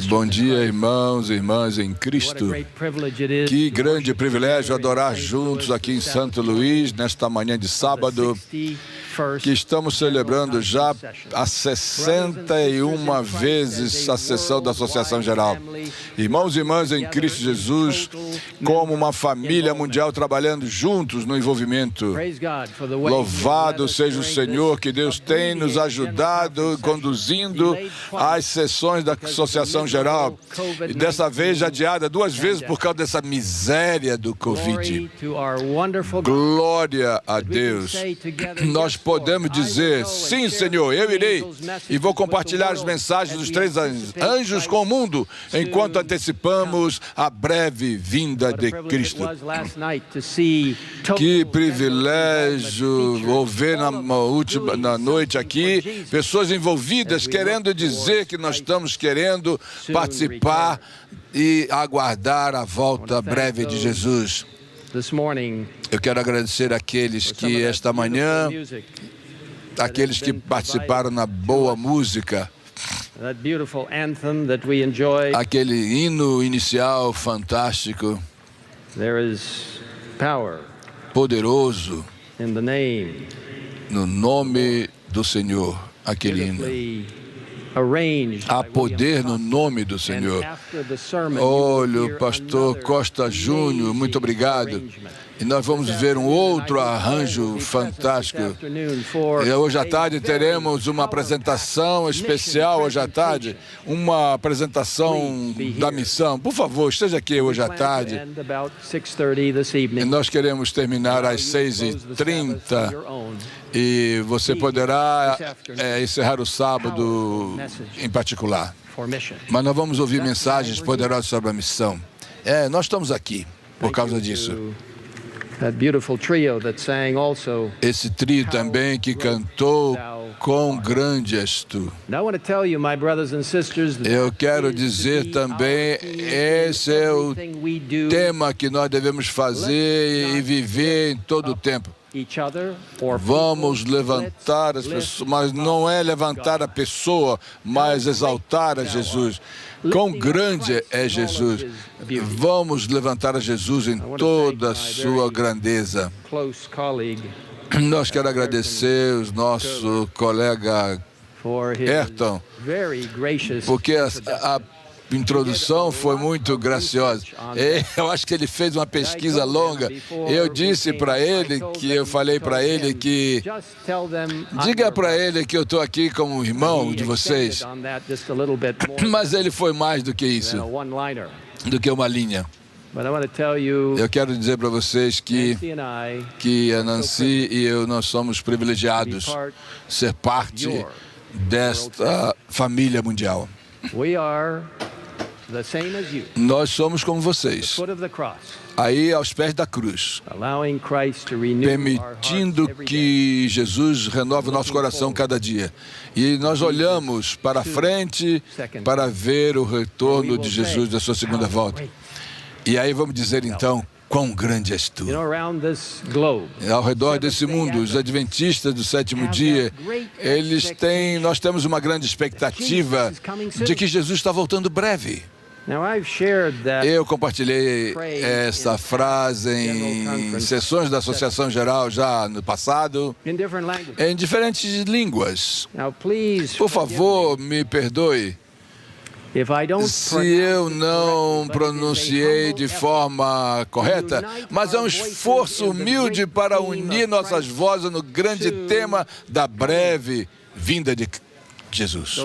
Bom dia, irmãos e irmãs em Cristo. Que grande privilégio adorar juntos aqui em Santo Luís, nesta manhã de sábado, que estamos celebrando já há 61 vezes a sessão da Associação Geral. Irmãos e irmãs em Cristo Jesus, como uma família mundial trabalhando juntos no envolvimento. Louvado seja o Senhor, que Deus tem nos ajudado, conduzindo as sessões da Associação Geral. E dessa vez adiada 2 vezes por causa dessa miséria do Covid. Glória a Deus. Nós podemos dizer, sim, Senhor, eu irei e vou compartilhar as mensagens dos 3 anjos com o mundo, enquanto antecipamos a breve vinda de Cristo. Que privilégio ouvir na noite aqui pessoas envolvidas querendo dizer que nós estamos querendo participar e aguardar a volta breve de Jesus. Eu quero agradecer àqueles que esta manhã, aqueles que participaram na boa música, aquele hino inicial fantástico, poderoso, no nome do Senhor, aquele hino. Há poder no nome do Senhor. Olha, o pastor Costa Júnior, muito obrigado. E nós vamos ver um outro arranjo fantástico. E hoje à tarde teremos uma apresentação especial, hoje à tarde, uma apresentação da missão. Por favor, esteja aqui hoje à tarde. E nós queremos terminar às 6h30. E você poderá encerrar o sábado em particular. Mas nós vamos ouvir mensagens poderosas sobre a missão. Nós estamos aqui por causa disso. Esse trio também que cantou Quão Grande És Tu. Eu quero dizer também, esse é o tema que nós devemos fazer e viver em todo o tempo. Vamos levantar as pessoas, mas não é levantar a pessoa, mas exaltar a Jesus. Quão grande é Jesus. Vamos levantar a Jesus em toda a sua grandeza. Nós quero agradecer o nosso colega Ayrton, porque a introdução foi muito graciosa. Eu acho que ele fez uma pesquisa longa. Eu disse para ele eu falei para ele que diga para ele que eu estou aqui como irmão de vocês. Mas ele foi mais do que isso, do que uma linha. Eu quero dizer para vocês que a Nancy e eu, nós somos privilegiados ser parte desta família mundial. Nós somos como vocês, aí aos pés da cruz, permitindo que Jesus renove o nosso coração cada dia. E nós olhamos para frente para ver o retorno de Jesus da sua segunda volta. E aí vamos dizer então, quão grande és Tu. Ao redor desse mundo, os adventistas do 7º dia, nós temos uma grande expectativa de que Jesus está voltando breve. Eu compartilhei essa frase em sessões da Associação Geral já no passado, em diferentes línguas. Por favor, me perdoe se eu não pronunciei de forma correta, mas é um esforço humilde para unir nossas vozes no grande tema da breve vinda de Jesus.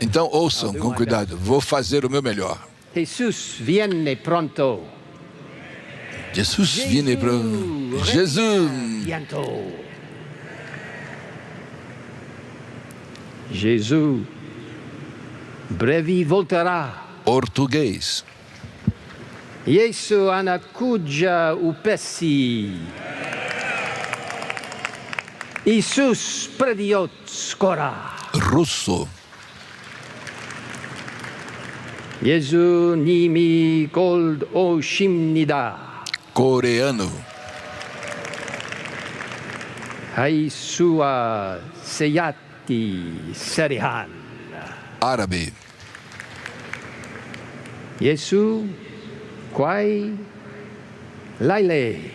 Então ouçam com cuidado, vou fazer o meu melhor. Jesus viene pronto. Jesus viene pronto. Jesus. Jesus breve voltará. Português. Yesu anakuja upesi. Jesus prediot skora. Russo. Yesu nimi gold oshimnida. Coreano. Haisua seyati serihan. Árabe. Yesu Kwai Laile.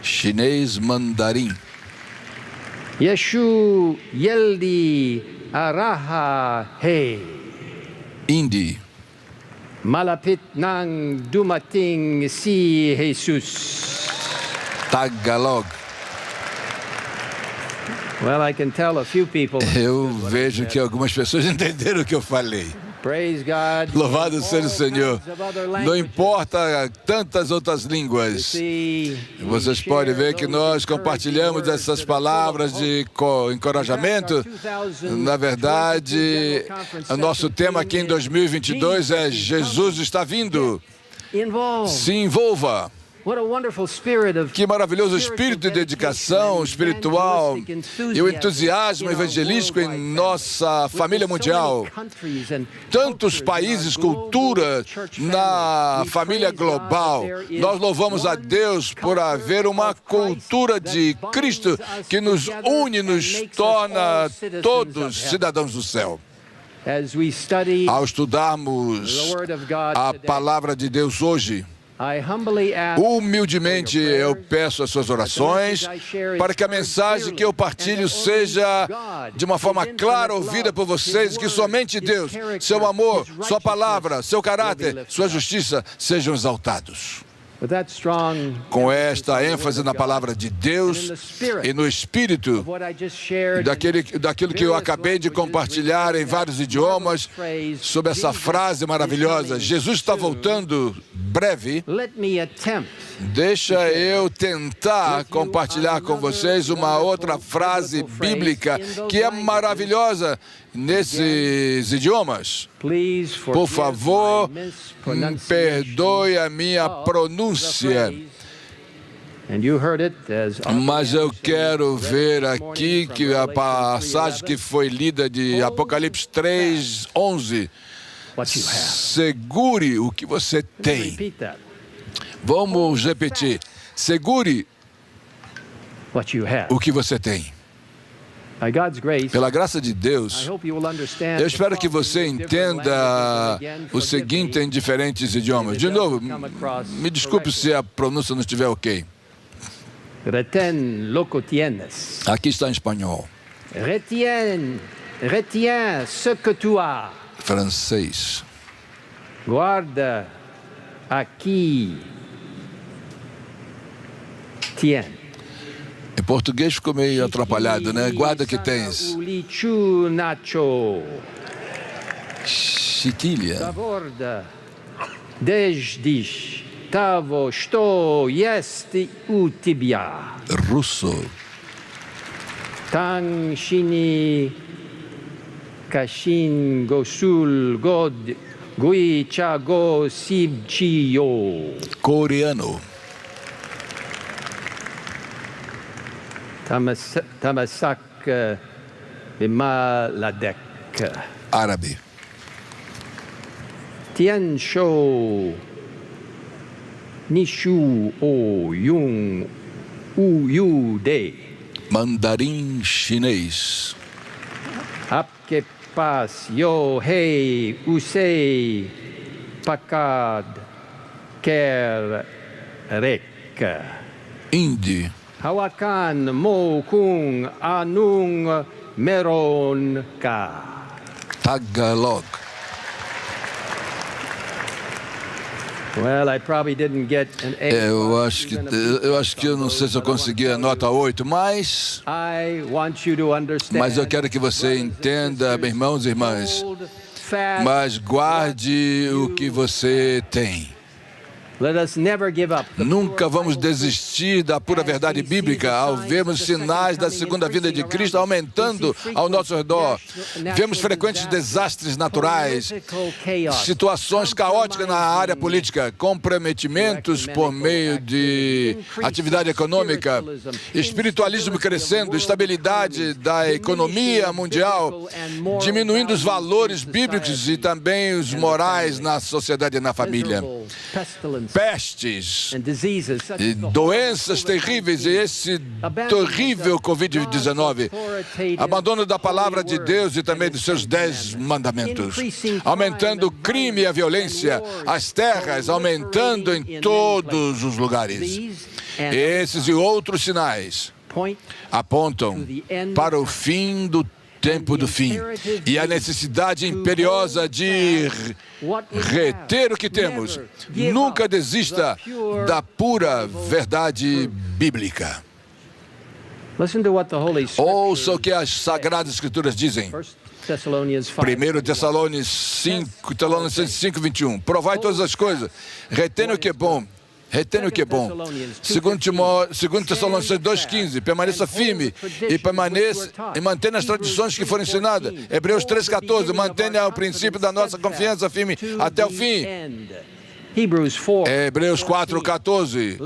Chinês mandarim. Yeshu Yeldi Araha He. Hindi. Malapit ng dumating si Jesus. Tagalog. Well, I can tell a few people. Eu vejo que algumas pessoas entenderam o que eu falei. Praise God. Louvado seja o Senhor. Não importa tantas outras línguas. Vocês podem ver que nós compartilhamos essas palavras de encorajamento. Na verdade, o nosso tema aqui em 2022 é Jesus está vindo. Se envolva. Que maravilhoso espírito de dedicação espiritual e o entusiasmo evangelístico em nossa família mundial. Tantos países, culturas na família global. Nós louvamos a Deus por haver uma cultura de Cristo que nos une, nos torna todos cidadãos do céu. Ao estudarmos a palavra de Deus hoje, humildemente eu peço as suas orações para que a mensagem que eu partilho seja de uma forma clara ouvida por vocês, que somente Deus, seu amor, sua palavra, seu caráter, sua justiça sejam exaltados. Com esta ênfase na palavra de Deus e no Espírito, daquilo que eu acabei de compartilhar em vários idiomas, sobre essa frase maravilhosa, Jesus está voltando breve. Deixa eu tentar compartilhar com vocês uma outra frase bíblica que é maravilhosa nesses idiomas. Por favor, perdoe a minha pronúncia. Mas eu quero ver aqui que a passagem que foi lida de Apocalipse 3:11. Segure o que você tem. Vamos repetir. Segure o que você tem. Pela graça de Deus, eu espero que você entenda o seguinte em diferentes idiomas. De novo, me desculpe se a pronúncia não estiver ok. Aqui está em espanhol. Retiens ce que tu as. Francês. Guarda aqui. Tiens. Em português ficou meio atrapalhado, né? Guarda que tens. Chiquilha. Zaborda. Desdish. Tavo, sto, jest u tibia. Russo. Tang, shini, kashin, gosul, god, gui, cha, go, sib, chi, yo. Coreano. Tamasak, bimaladek. Árabe. Tian shou. Nishu o yung u yu de. Mandarim chinês. Apke pas yo hei usei pakad ker rek. Hindi. Hawakan mo kung anung meron ka. Tagalog. Well, I probably didn't get an A. Eu acho que eu não sei se eu consegui a nota 8, mas eu quero que você entenda, meus irmãos e irmãs, mas guarde o que você tem. Nunca vamos desistir da pura verdade bíblica ao vermos sinais da segunda vinda de Cristo aumentando ao nosso redor. Vemos frequentes desastres naturais, situações caóticas na área política, comprometimentos por meio de atividade econômica, espiritualismo crescendo, estabilidade da economia mundial, diminuindo os valores bíblicos e também os morais na sociedade e na família. pestes, and diseases such e as the doenças terríveis, e esse terrível Covid-19, abandono da palavra de Deus e também dos seus 10 mandamentos, aumentando o crime e a violência, as terras aumentando em todos os lugares. Esses e outros sinais apontam para o fim do tempo do fim e a necessidade imperiosa de reter o que temos. Nunca desista da pura verdade bíblica. Ouça o que as Sagradas Escrituras dizem. 1 Tessalonicenses 5, 21. Provai todas as coisas, retendo o que é bom. Retendo o que é bom. 2 Tessalonicenses 2,15. Permaneça firme e mantenha as tradições que foram ensinadas. Hebreus 3,14. Mantenha o princípio da nossa confiança firme até o fim. Hebreus 4,14.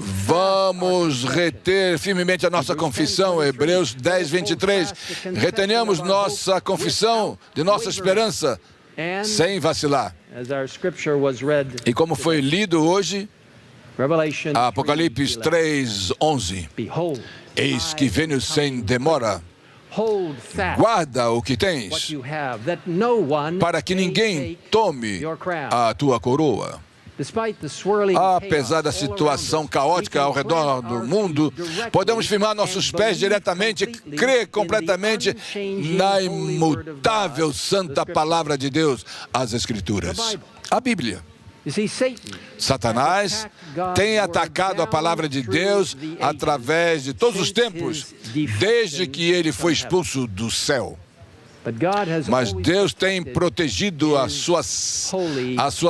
Vamos reter firmemente a nossa confissão. Hebreus 10,23. Retenhamos nossa confissão de nossa esperança sem vacilar. E como foi lido hoje, Apocalipse 3:11. Eis que venho sem demora. Guarda o que tens, para que ninguém tome a tua coroa. Apesar da situação caótica ao redor do mundo, podemos firmar nossos pés diretamente, crer completamente na imutável santa palavra de Deus, as Escrituras, a Bíblia. Satanás tem atacado a palavra de Deus através de todos os tempos, desde que ele foi expulso do céu. Mas Deus tem protegido a sua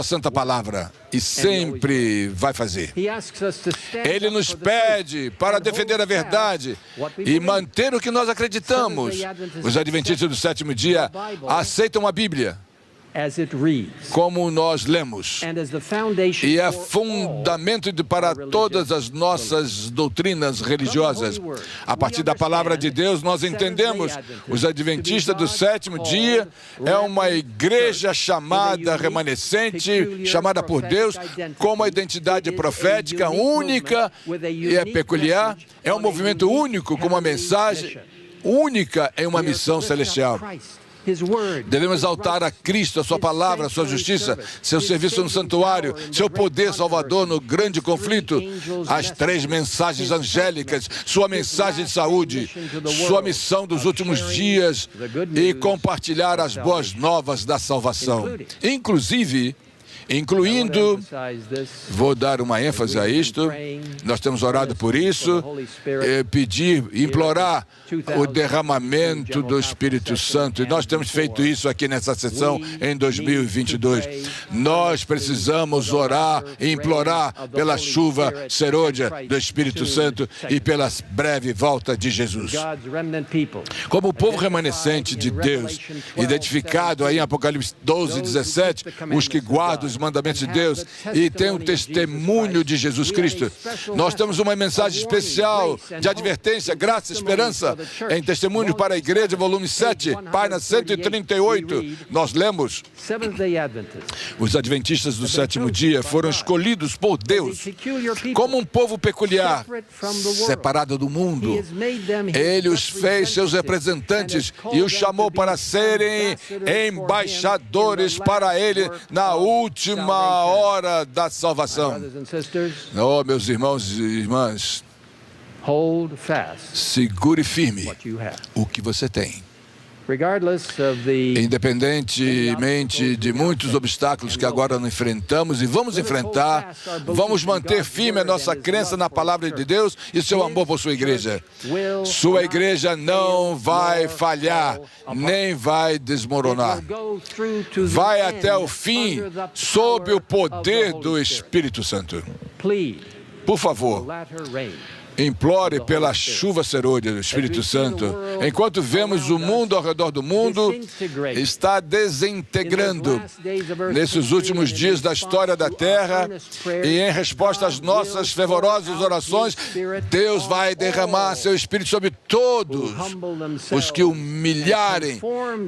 santa palavra e sempre vai fazer. Ele nos pede para defender a verdade e manter o que nós acreditamos. Os adventistas do sétimo dia aceitam a Bíblia como nós lemos, e é fundamento para todas as nossas doutrinas religiosas. A partir da palavra de Deus, nós entendemos, os adventistas do sétimo dia é uma igreja chamada remanescente, chamada por Deus, com uma identidade profética única e é peculiar, é um movimento único, com uma mensagem única em uma missão celestial. Devemos exaltar a Cristo, a sua palavra, a sua justiça, seu serviço no santuário, seu poder salvador no grande conflito, as 3 mensagens angélicas, sua mensagem de saúde, sua missão dos últimos dias e compartilhar as boas novas da salvação. Incluindo, vou dar uma ênfase a isto, nós temos orado por isso, implorar o derramamento do Espírito Santo, e nós temos feito isso aqui nessa sessão em 2022. Nós precisamos orar e implorar pela chuva serôdia do Espírito Santo e pela breve volta de Jesus. Como o povo remanescente de Deus, identificado aí em Apocalipse 12:17, os que guardam os mandamentos de Deus e têm o testemunho de Jesus Cristo. Nós temos uma mensagem especial de advertência, graça, esperança, em Testemunho para a Igreja, volume 7, página 138. Nós lemos: os adventistas do sétimo dia foram escolhidos por Deus como um povo peculiar, separado do mundo. Ele os fez seus representantes e os chamou para serem embaixadores para Ele na última hora da salvação. Oh, meus irmãos e irmãs, segure firme o que você tem. Independentemente de muitos obstáculos que agora enfrentamos e vamos enfrentar, vamos manter firme a nossa crença na palavra de Deus e seu amor por sua igreja. Sua igreja não vai falhar, nem vai desmoronar. Vai até o fim sob o poder do Espírito Santo. Por favor, Implore pela chuva serôdia do Espírito Santo. Enquanto vemos o mundo ao redor do mundo está desintegrando nesses últimos dias da história da Terra, e em resposta às nossas fervorosas orações, Deus vai derramar seu Espírito sobre todos os que humilharem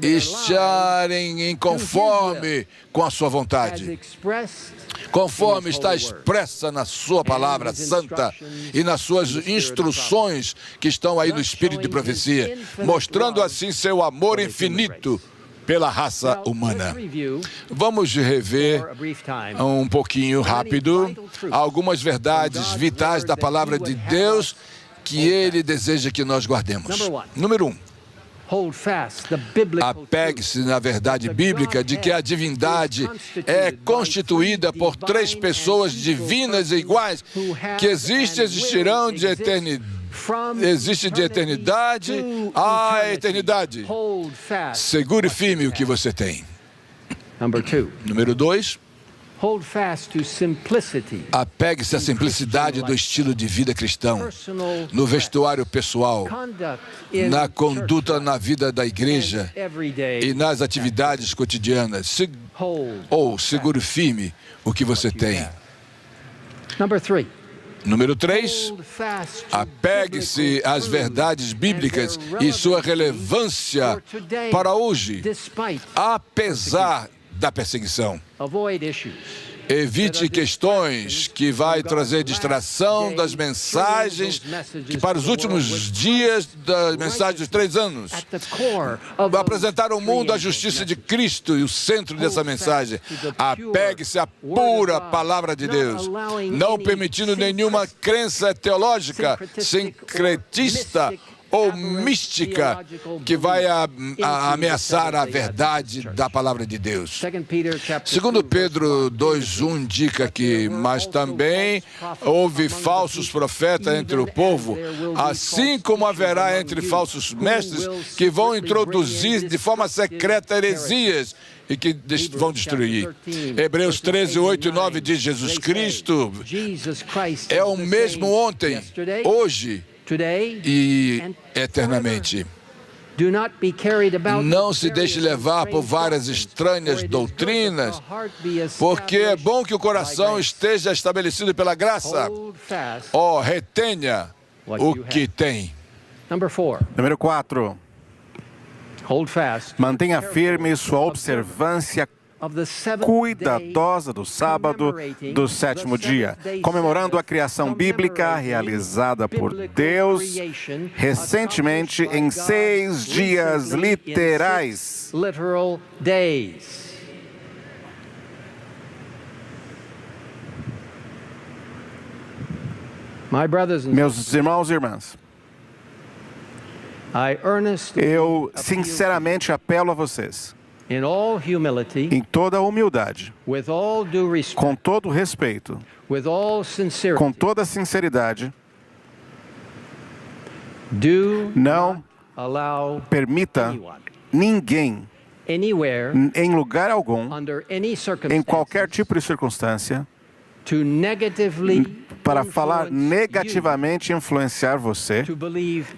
e estarem em conforme com a sua vontade, conforme está expressa na sua palavra santa e nas suas instruções que estão aí no Espírito de profecia, mostrando assim seu amor infinito pela raça humana. Vamos rever um pouquinho rápido algumas verdades vitais da palavra de Deus que Ele deseja que nós guardemos. Número 1. Apegue-se na verdade bíblica de que a divindade é constituída por três pessoas divinas e iguais que existirão de eternidade. Existe de eternidade a eternidade. Segure firme o que você tem. Número 2. Apegue-se à simplicidade do estilo de vida cristão, no vestuário pessoal, na conduta na vida da igreja e nas atividades cotidianas. Segure firme o que você tem. Número 3, apegue-se às verdades bíblicas e sua relevância para hoje, apesar da perseguição. Evite questões que vai trazer distração das mensagens que para os últimos dias da mensagem dos 3 anos. Apresentar ao mundo a justiça de Cristo e o centro dessa mensagem. Apegue-se à pura palavra de Deus, não permitindo nenhuma crença teológica, sincretista ou mística que vai ameaçar a verdade da palavra de Deus. Segundo Pedro 2:1 indica que, mas também houve falsos profetas entre o povo, assim como haverá entre falsos mestres que vão introduzir de forma secreta heresias e que vão destruir. Hebreus 13:8 e 9 diz: Jesus Cristo é o mesmo ontem, hoje e eternamente. Não se deixe levar por várias estranhas doutrinas, porque é bom que o coração esteja estabelecido pela graça. Retenha o que tem. Número 4. Mantenha firme sua observância cuidadosa do sábado do 7º dia, comemorando a criação bíblica realizada por Deus recentemente em 6 dias literais. Meus irmãos e irmãs, eu sinceramente apelo a vocês, em toda a humildade, com todo o respeito, com toda a sinceridade, não permita ninguém, em lugar algum, em qualquer tipo de circunstância, para falar negativamente e influenciar você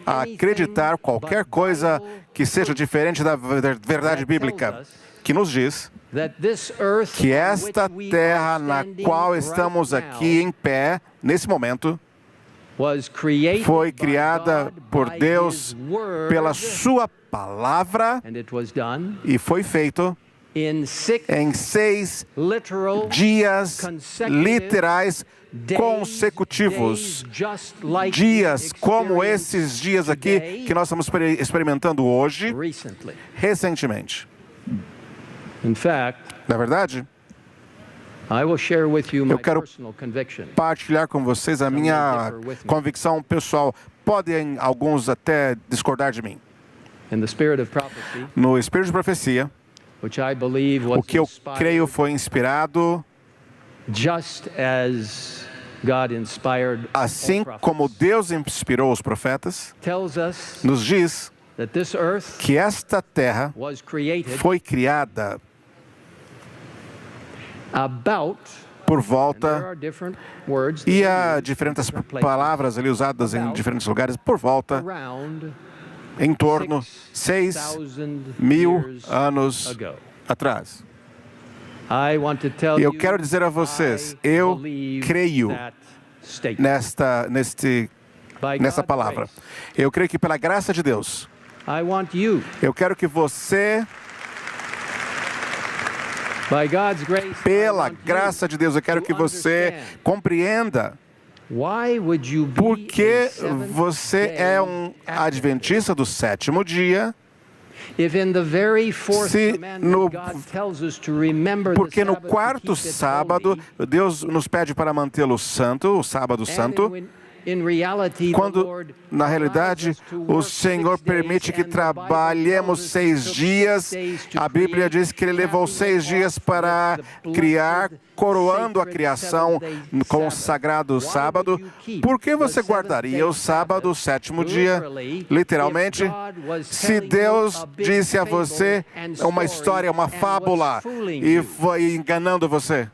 a acreditar qualquer coisa que seja diferente da verdade bíblica, que nos diz que esta terra na qual estamos aqui em pé, nesse momento, foi criada por Deus pela sua palavra e foi feito em 6 dias literais consecutivos, dias como esses dias aqui que nós estamos experimentando hoje, recentemente. Na verdade, eu quero partilhar com vocês a minha convicção pessoal. Podem alguns até discordar de mim. No espírito de profecia, o que eu creio foi inspirado, assim como Deus inspirou os profetas, nos diz que esta terra foi criada por volta, e há diferentes palavras ali usadas em diferentes lugares, por volta, em torno 6.000 anos atrás. E eu quero dizer a vocês, eu creio nessa palavra. Eu creio que pela graça de Deus, eu quero que você, pela graça de Deus, eu quero que você compreenda por que você é um adventista do sétimo dia. Porque no quarto sábado, Deus nos pede para mantê-lo santo, o sábado santo, quando, na realidade, o Senhor permite que trabalhemos 6 dias. A Bíblia diz que Ele levou 6 dias para criar, coroando a criação com o sagrado sábado. Por que você guardaria o sábado, o sétimo dia? Literalmente, se Deus disse a você uma história, uma fábula, e foi enganando você.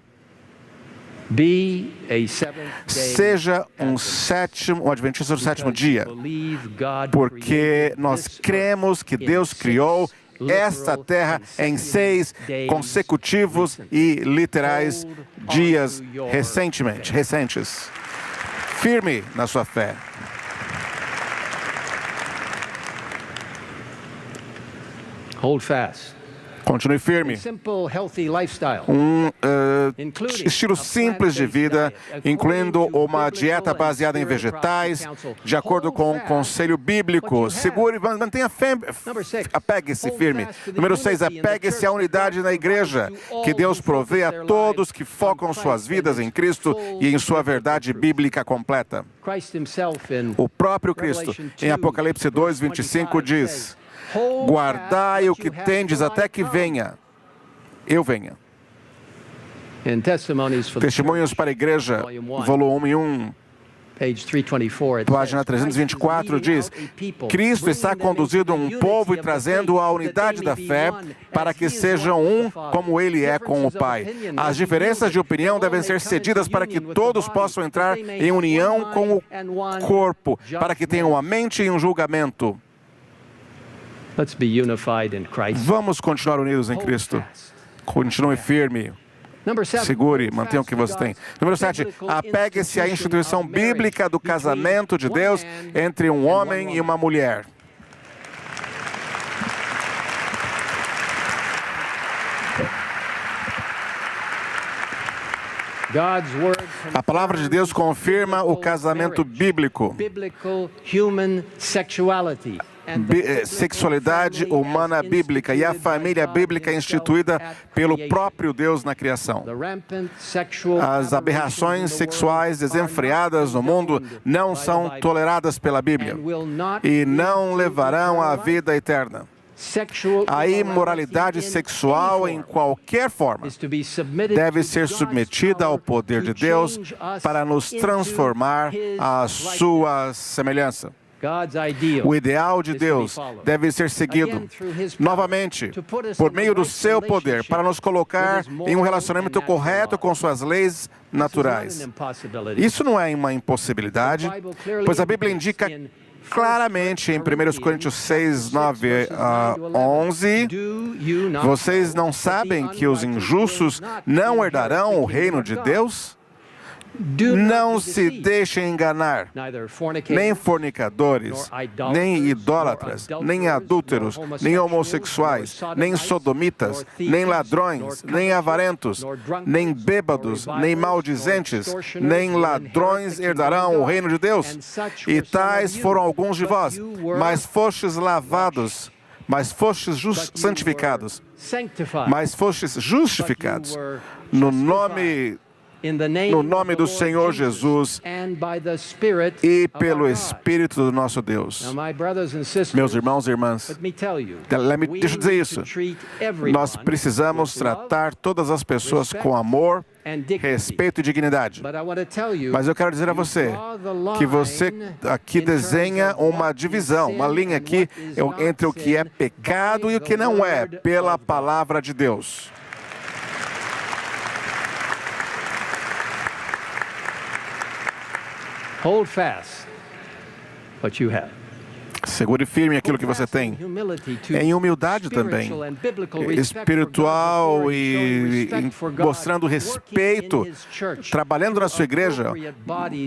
Seja um adventista do sétimo dia, porque nós cremos que Deus criou esta terra em 6 consecutivos e literais dias recentes. Firme na sua fé. Hold fast. Continue firme. Estilo simples de vida, incluindo uma dieta baseada em vegetais, de acordo com o conselho bíblico. Segure, mantenha fé, apegue-se firme. Número 6, apegue-se à unidade na igreja, que Deus provê a todos que focam suas vidas em Cristo e em sua verdade bíblica completa. O próprio Cristo, em Apocalipse 2:25, diz: guardai o que tendes até que venha, eu venha. Testemunhos para a Igreja, volume 1, página 324, diz: Cristo está conduzindo um povo e trazendo a unidade da fé para que sejam um como Ele é com o Pai. As diferenças de opinião devem ser cedidas para que todos possam entrar em união com o corpo, para que tenham uma mente e um julgamento. Vamos continuar unidos em Cristo. Continue firme. Segure, mantenha o que você tem. Número 7, apegue-se à instituição bíblica do casamento de Deus entre um homem e uma mulher. A palavra de Deus confirma o casamento bíblico. Sexualidade humana bíblica e a família bíblica instituída pelo próprio Deus na criação. As aberrações sexuais desenfreadas no mundo não são toleradas pela Bíblia e não levarão à vida eterna. A imoralidade sexual, em qualquer forma, deve ser submetida ao poder de Deus para nos transformar à sua semelhança. O ideal de Deus deve ser seguido, novamente, por meio do seu poder, para nos colocar em um relacionamento correto com suas leis naturais. Isso não é uma impossibilidade, pois a Bíblia indica claramente em 1 Coríntios 6, 9 a 11, vocês não sabem que os injustos não herdarão o reino de Deus? Não se deixem enganar, nem fornicadores, nem idólatras, nem adúlteros, nem homossexuais, nem sodomitas, nem ladrões, nem avarentos, nem bêbados, nem maldizentes, nem ladrões herdarão o reino de Deus. E tais foram alguns de vós, mas fostes lavados, mas fostes santificados, mas fostes justificados no nome do Senhor Jesus e pelo Espírito do nosso Deus. Meus irmãos e irmãs, deixa eu dizer isso. Nós precisamos tratar todas as pessoas com amor, respeito e dignidade. Mas eu quero dizer a você que você aqui desenha uma divisão, uma linha aqui entre o que é pecado e o que não é, pela palavra de Deus. Hold fast what you have. Segure firme aquilo que você tem. Em humildade também, espiritual e mostrando respeito, trabalhando na sua igreja,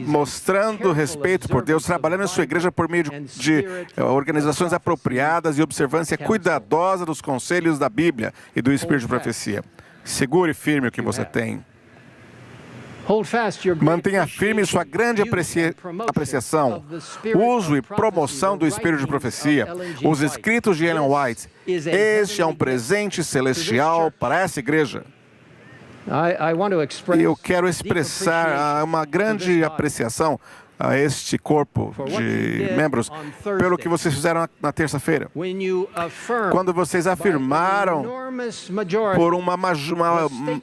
mostrando respeito por Deus, trabalhando na sua igreja por meio de organizações apropriadas e observância cuidadosa dos conselhos da Bíblia e do Espírito de profecia. Segure firme o que você tem. Mantenha firme sua grande apreciação, uso e promoção do Espírito de profecia, os escritos de Ellen White. Este é um presente celestial para essa igreja. E eu quero expressar uma grande apreciação a este corpo de membros pelo que vocês fizeram na terça-feira. Quando vocês afirmaram por uma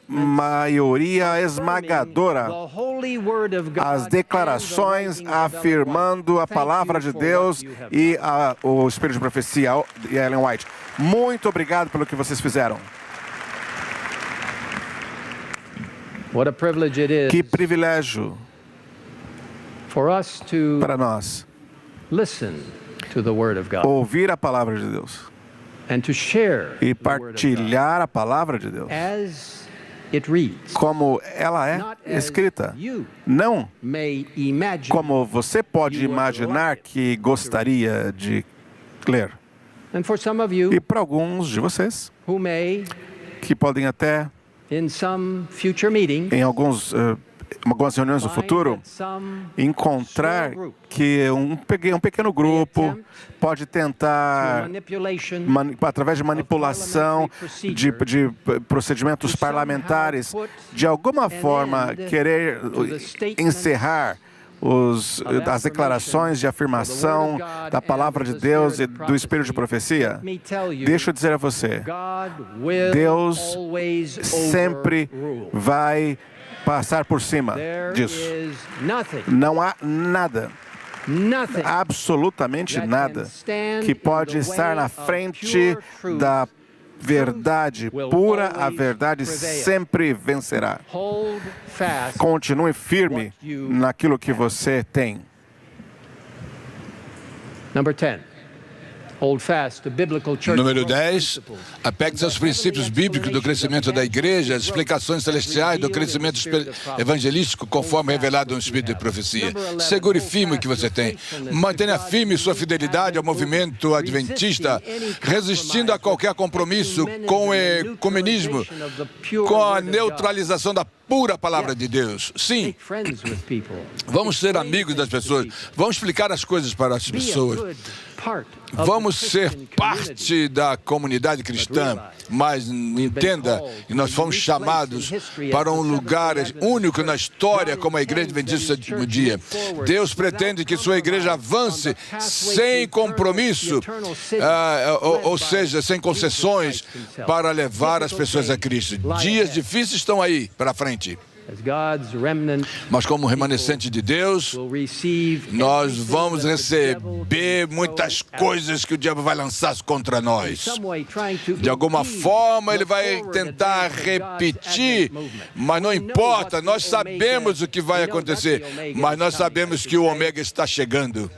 maioria esmagadora as declarações afirmando a palavra de Deus e o Espírito de profecia e Ellen White. Muito obrigado pelo que vocês fizeram. Que privilégio para nós ouvir a palavra de Deus e partilhar a palavra de Deus como ela é escrita, não como você pode imaginar que gostaria de ler. E para alguns de vocês que podem até em algumas reuniões no futuro, encontrar que um pequeno grupo pode tentar, através de manipulação, de procedimentos parlamentares, de alguma forma querer encerrar as declarações de afirmação da palavra de Deus e do Espírito de profecia. Deixa eu dizer a você, Deus sempre vai passar por cima disso. Não há nada, absolutamente nada, que pode estar na frente da verdade pura. A verdade sempre vencerá. Continue firme naquilo que você tem. Número 10, apegue-se aos princípios bíblicos do crescimento da igreja, as explicações celestiais do crescimento evangelístico conforme revelado no Espírito de profecia. Segure firme o que você tem. Mantenha firme sua fidelidade ao movimento adventista, resistindo a qualquer compromisso com o ecumenismo, com a neutralização da pura palavra de Deus. Sim, vamos ser amigos das pessoas, vamos explicar as coisas para as pessoas. Vamos ser parte da comunidade cristã, mas entenda que nós fomos chamados para um lugar único na história como a Igreja Adventista do Sétimo Dia. Deus pretende que sua igreja avance sem compromisso, ou seja, sem concessões, para levar as pessoas a Cristo. Dias difíceis estão aí para frente. Mas como remanescente de Deus, nós vamos receber muitas coisas que o diabo vai lançar contra nós. De alguma forma ele vai tentar repetir, mas não importa, nós sabemos o que vai acontecer, mas nós sabemos que o Ômega está chegando.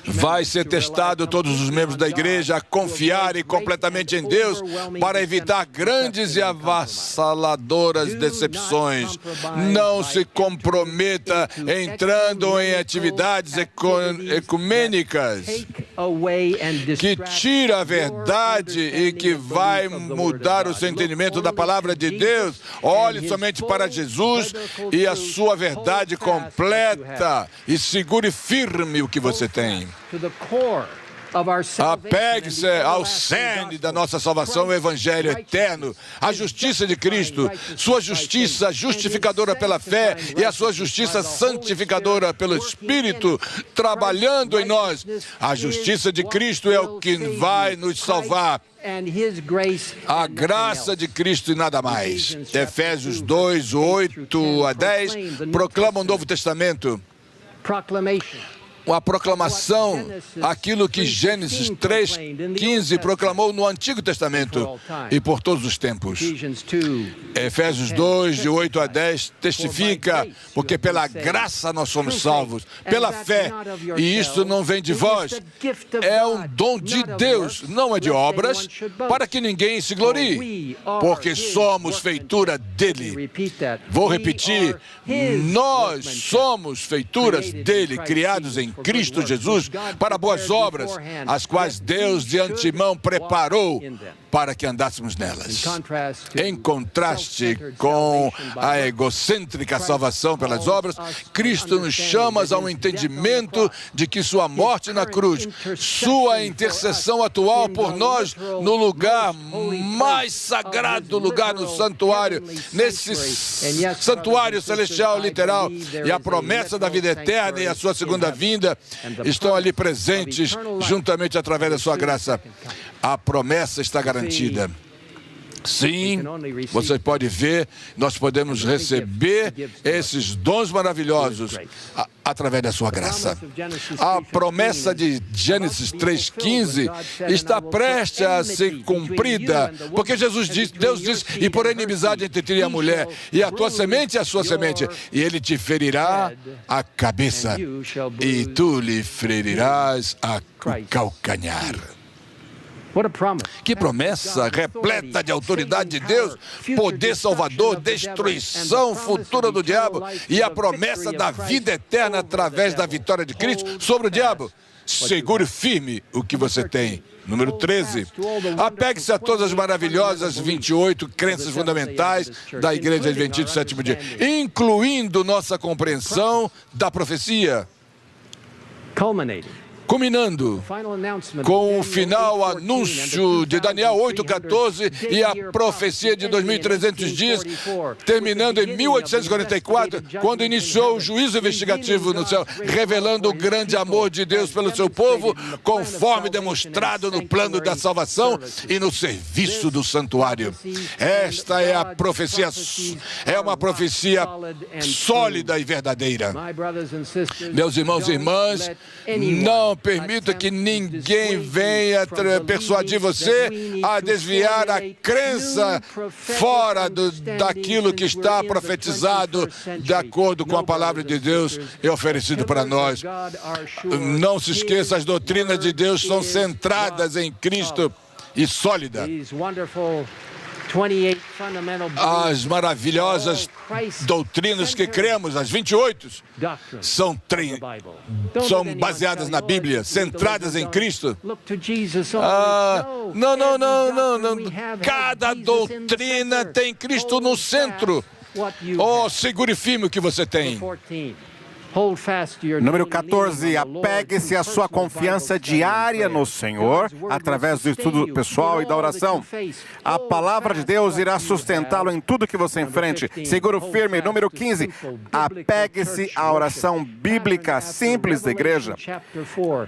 Vai ser testado todos os membros da igreja a confiarem completamente em Deus para evitar grandes e avassaladoras decepções. Não se comprometa entrando em atividades ecumênicas que tira a verdade e que vai mudar o seu entendimento da palavra de Deus. Olhe somente para Jesus e a sua verdade completa. E segure firme o que você tem. Apegue-se ao cerne da nossa salvação, o Evangelho eterno, a justiça de Cristo, sua justiça justificadora pela fé e a sua justiça santificadora pelo Espírito, trabalhando em nós. A justiça de Cristo é o que vai nos salvar. A graça de Cristo e nada mais. Efésios 2, 8 a 10, proclama o Novo Testamento. uma proclamação, aquilo que Gênesis 3:15 proclamou no Antigo Testamento e por todos os tempos. Efésios 2, de 8 a 10, testifica, porque pela graça nós somos salvos, pela fé, e isso não vem de vós, é um dom de Deus, não é de obras, para que ninguém se glorie, porque somos feitura dele. Vou repetir, nós somos feituras dele, criados em Cristo Jesus para boas obras, as quais Deus de antemão preparou para que andássemos nelas. Em contraste com a egocêntrica salvação pelas obras, Cristo nos chama ao entendimento de que sua morte na cruz, sua intercessão atual por nós no lugar mais sagrado, lugar no santuário, nesse santuário celestial literal, e a promessa da vida eterna e a sua segunda vinda estão ali presentes juntamente através da sua graça. A promessa está garantida. Sim, você pode ver, nós podemos receber esses dons maravilhosos através da sua graça. A promessa de Gênesis 3:15 está prestes a ser cumprida, porque Deus disse, e por inimizade entre ti e a mulher, e a tua semente e a sua semente, e ele te ferirá a cabeça, e tu lhe ferirás o calcanhar. Que promessa repleta de autoridade de Deus, poder salvador, destruição futura do diabo e a promessa da vida eterna através da vitória de Cristo sobre o diabo. Segure firme o que você tem. Número 13. Apegue-se a todas as maravilhosas 28 crenças fundamentais da Igreja Adventista do Sétimo Dia, incluindo nossa compreensão da profecia. Culminando com o final anúncio de Daniel 8:14 e a profecia de 2.300 dias, terminando em 1844, quando iniciou o juízo investigativo no céu, revelando o grande amor de Deus pelo seu povo, conforme demonstrado no plano da salvação e no serviço do santuário. Esta é a profecia, é uma profecia sólida e verdadeira. Meus irmãos e irmãs, não permita que ninguém venha persuadir você a desviar a crença fora daquilo que está profetizado de acordo com a palavra de Deus e oferecido para nós. Não se esqueça, as doutrinas de Deus são centradas em Cristo e sólidas. As maravilhosas doutrinas que cremos, as 28, são baseadas na Bíblia, centradas em Cristo. Não. Cada doutrina tem Cristo no centro. Oh, segure firme o que você tem. Número 14, apegue-se à sua confiança diária no Senhor, através do estudo pessoal e da oração. A palavra de Deus irá sustentá-lo em tudo que você enfrente. Seguro firme. Número 15, apegue-se à oração bíblica simples da igreja,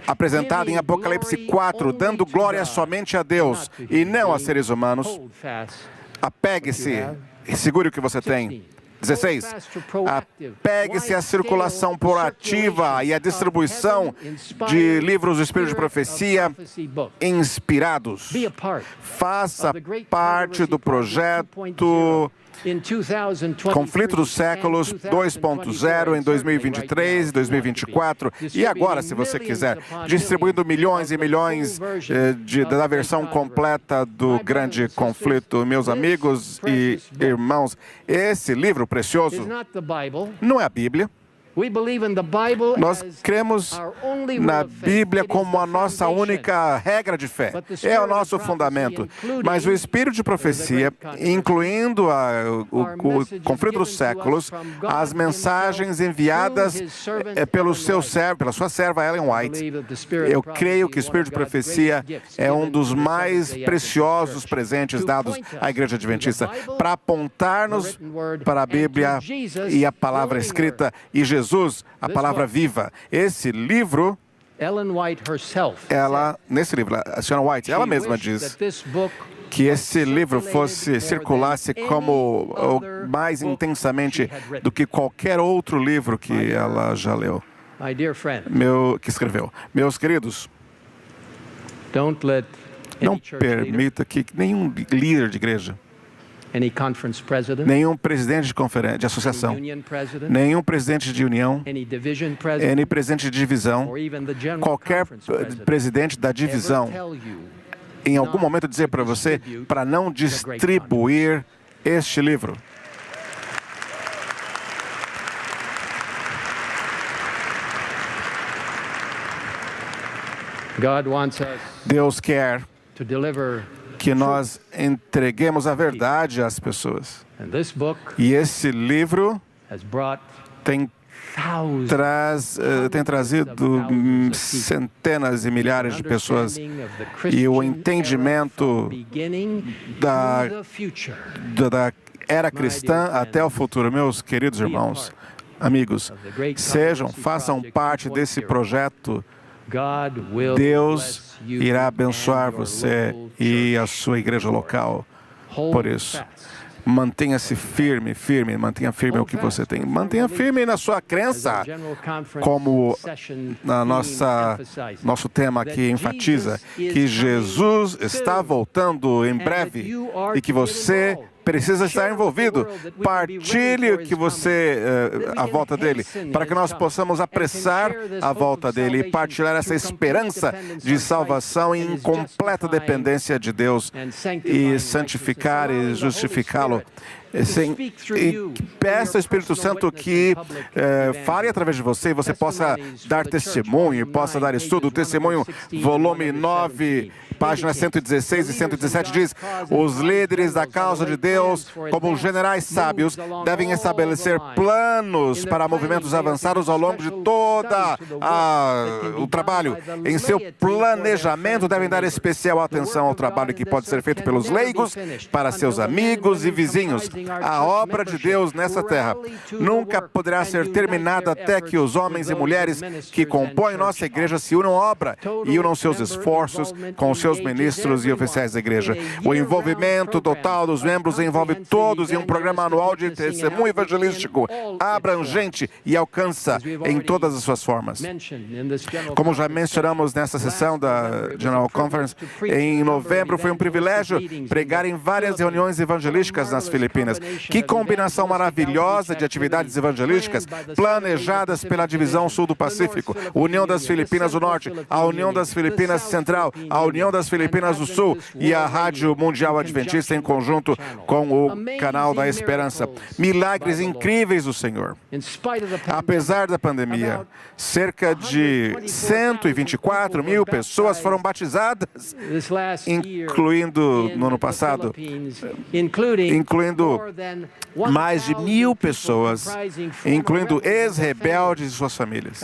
apresentada em Apocalipse 4, dando glória somente a Deus e não a seres humanos. Apegue-se e segure o que você tem. 16. Apegue-se à circulação proativa e à distribuição de livros do Espírito de Profecia inspirados. Faça parte do projeto Conflito dos Séculos 2.0 em 2023 e 2024. E agora, se você quiser, distribuindo milhões e milhões da versão completa do Grande Conflito. Meus amigos e irmãos, esse livro precioso não é a Bíblia. Nós cremos na Bíblia como a nossa única regra de fé. É o nosso fundamento. Mas o Espírito de Profecia, incluindo o Conflito dos Séculos, as mensagens enviadas pela sua serva Ellen White, eu creio que o Espírito de Profecia é um dos mais preciosos presentes dados à Igreja Adventista para apontar-nos para a Bíblia e a palavra escrita e Jesus, a palavra viva. Esse livro, nesse livro, a senhora White, ela mesma diz que esse livro circulasse como mais intensamente do que qualquer outro livro que ela já leu. que escreveu: Meus queridos, não permita que nenhum líder de igreja, nenhum presidente de associação, nenhum presidente de união, nem presidente de divisão, qualquer presidente da divisão, em algum momento dizer para você para não distribuir este livro. Deus quer que nós entreguemos a verdade às pessoas. E esse livro tem trazido centenas e milhares de pessoas e o entendimento da era cristã até o futuro. Meus queridos irmãos, amigos, façam parte desse projeto. Deus irá abençoar você e a sua igreja local. Por isso, mantenha-se firme, mantenha firme o que você tem. Mantenha firme na sua crença, como nosso tema aqui enfatiza, que Jesus está voltando em breve e que você precisa estar envolvido. Partilhe o que a volta dele, para que nós possamos apressar a volta dele e partilhar essa esperança de salvação em completa dependência de Deus e santificar e justificá-lo. E peça ao Espírito Santo que fale através de você e você possa dar testemunho, possa dar estudo. O testemunho, volume 9, páginas 116 e 117 diz: os líderes da causa de Deus, como generais sábios, devem estabelecer planos para movimentos avançados ao longo de toda o trabalho. Em seu planejamento, devem dar especial atenção ao trabalho que pode ser feito pelos leigos, para seus amigos e vizinhos. A obra de Deus nessa terra nunca poderá ser terminada até que os homens e mulheres que compõem nossa igreja se unam à obra e unam seus esforços com os seus ministros e oficiais da igreja. O envolvimento total dos membros envolve todos em um programa anual de testemunho evangelístico abrangente e alcança em todas as suas formas. Como já mencionamos nessa sessão da General Conference, em novembro foi um privilégio pregar em várias reuniões evangelísticas nas Filipinas. Que combinação maravilhosa de atividades evangelísticas planejadas pela Divisão Sul do Pacífico, União das Filipinas do Norte, a União das Filipinas Central, a União das Filipinas do Sul e a Rádio Mundial Adventista em conjunto com o Canal da Esperança. Milagres incríveis do Senhor. Apesar da pandemia, cerca de 124 mil pessoas foram batizadas, incluindo no ano passado, mais de 1.000 pessoas, incluindo ex-rebeldes e suas famílias.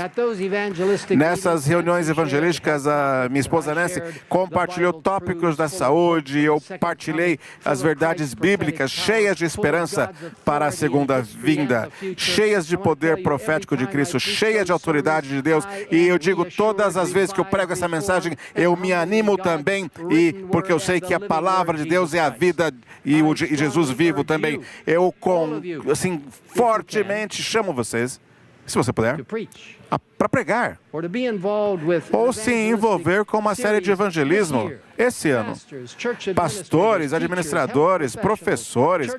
Nessas reuniões evangelísticas, a minha esposa Nancy compartilhou tópicos da saúde e eu partilhei as verdades bíblicas cheias de esperança para a segunda vinda, cheias de poder profético de Cristo, cheias de autoridade de Deus. E eu digo, todas as vezes que eu prego essa mensagem, eu me animo também, porque eu sei que a palavra de Deus é a vida e Jesus vivo também. Eu, fortemente chamo vocês, se você puder, para pregar, ou se envolver com uma série de evangelismo esse ano. Pastores, administradores, professores,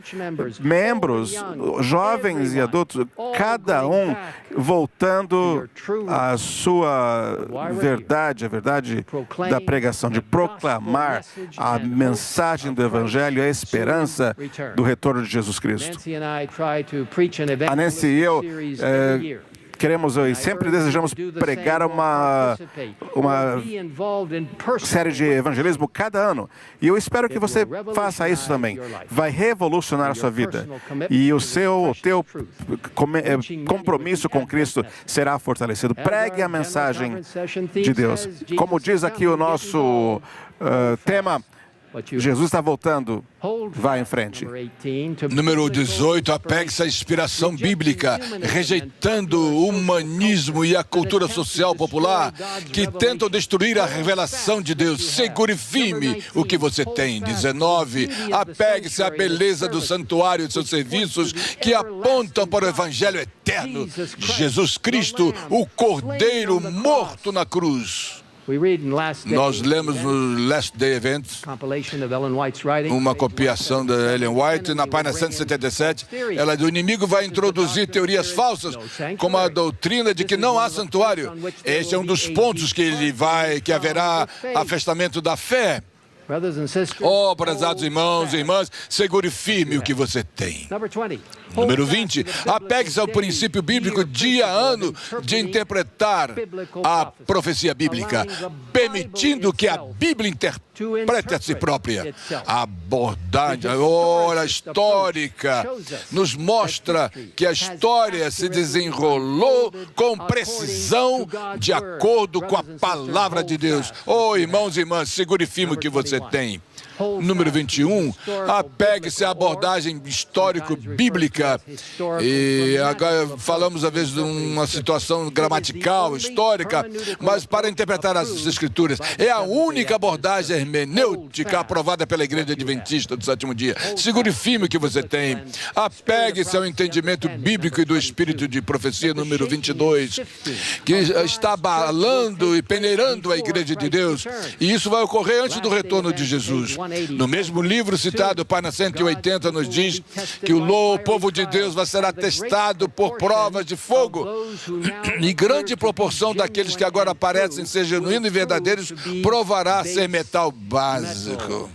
membros, jovens e adultos, cada um voltando à sua verdade, a verdade da pregação, de proclamar a mensagem do Evangelho, a esperança do retorno de Jesus Cristo. A Nancy e eu queremos e sempre desejamos pregar uma série de evangelismo cada ano. E eu espero que você faça isso também. Vai revolucionar a sua vida. E o teu compromisso com Cristo será fortalecido. Pregue a mensagem de Deus. Como diz aqui o nosso tema, Jesus está voltando. Vá em frente. Número 18, apegue-se à inspiração bíblica, rejeitando o humanismo e a cultura social popular que tentam destruir a revelação de Deus. Segure firme o que você tem. 19, apegue-se à beleza do santuário e seus serviços que apontam para o Evangelho eterno. eterno, Jesus Cristo, o Cordeiro morto na cruz. Nós lemos no Last Day Events uma copiação da Ellen White, na página 177. Ela diz: o inimigo vai introduzir teorias falsas, como a doutrina de que não há santuário. Este é um dos pontos que haverá afastamento da fé. Oh, prezados irmãos e irmãs, segure firme o que você tem. Número 20, apegue-se ao princípio bíblico dia a ano de interpretar a profecia bíblica, permitindo que a Bíblia interprete a si própria. A abordagem, a histórica, nos mostra que a história se desenrolou com precisão de acordo com a palavra de Deus. Oh, irmãos e irmãs, segure firme o que você tem. Número 21, apegue-se à abordagem histórico-bíblica. E agora falamos, às vezes, de uma situação gramatical, histórica, mas para interpretar as Escrituras. É a única abordagem hermenêutica aprovada pela Igreja Adventista do Sétimo Dia. Segure firme o que você tem. Apegue-se ao entendimento bíblico e do espírito de profecia, número 22, que está abalando e peneirando a Igreja de Deus. E isso vai ocorrer antes do retorno de Jesus. No mesmo livro citado, página 180, nos diz que o povo de Deus vai ser atestado por provas de fogo. E grande proporção daqueles que agora parecem ser genuínos e verdadeiros provará ser metal básico.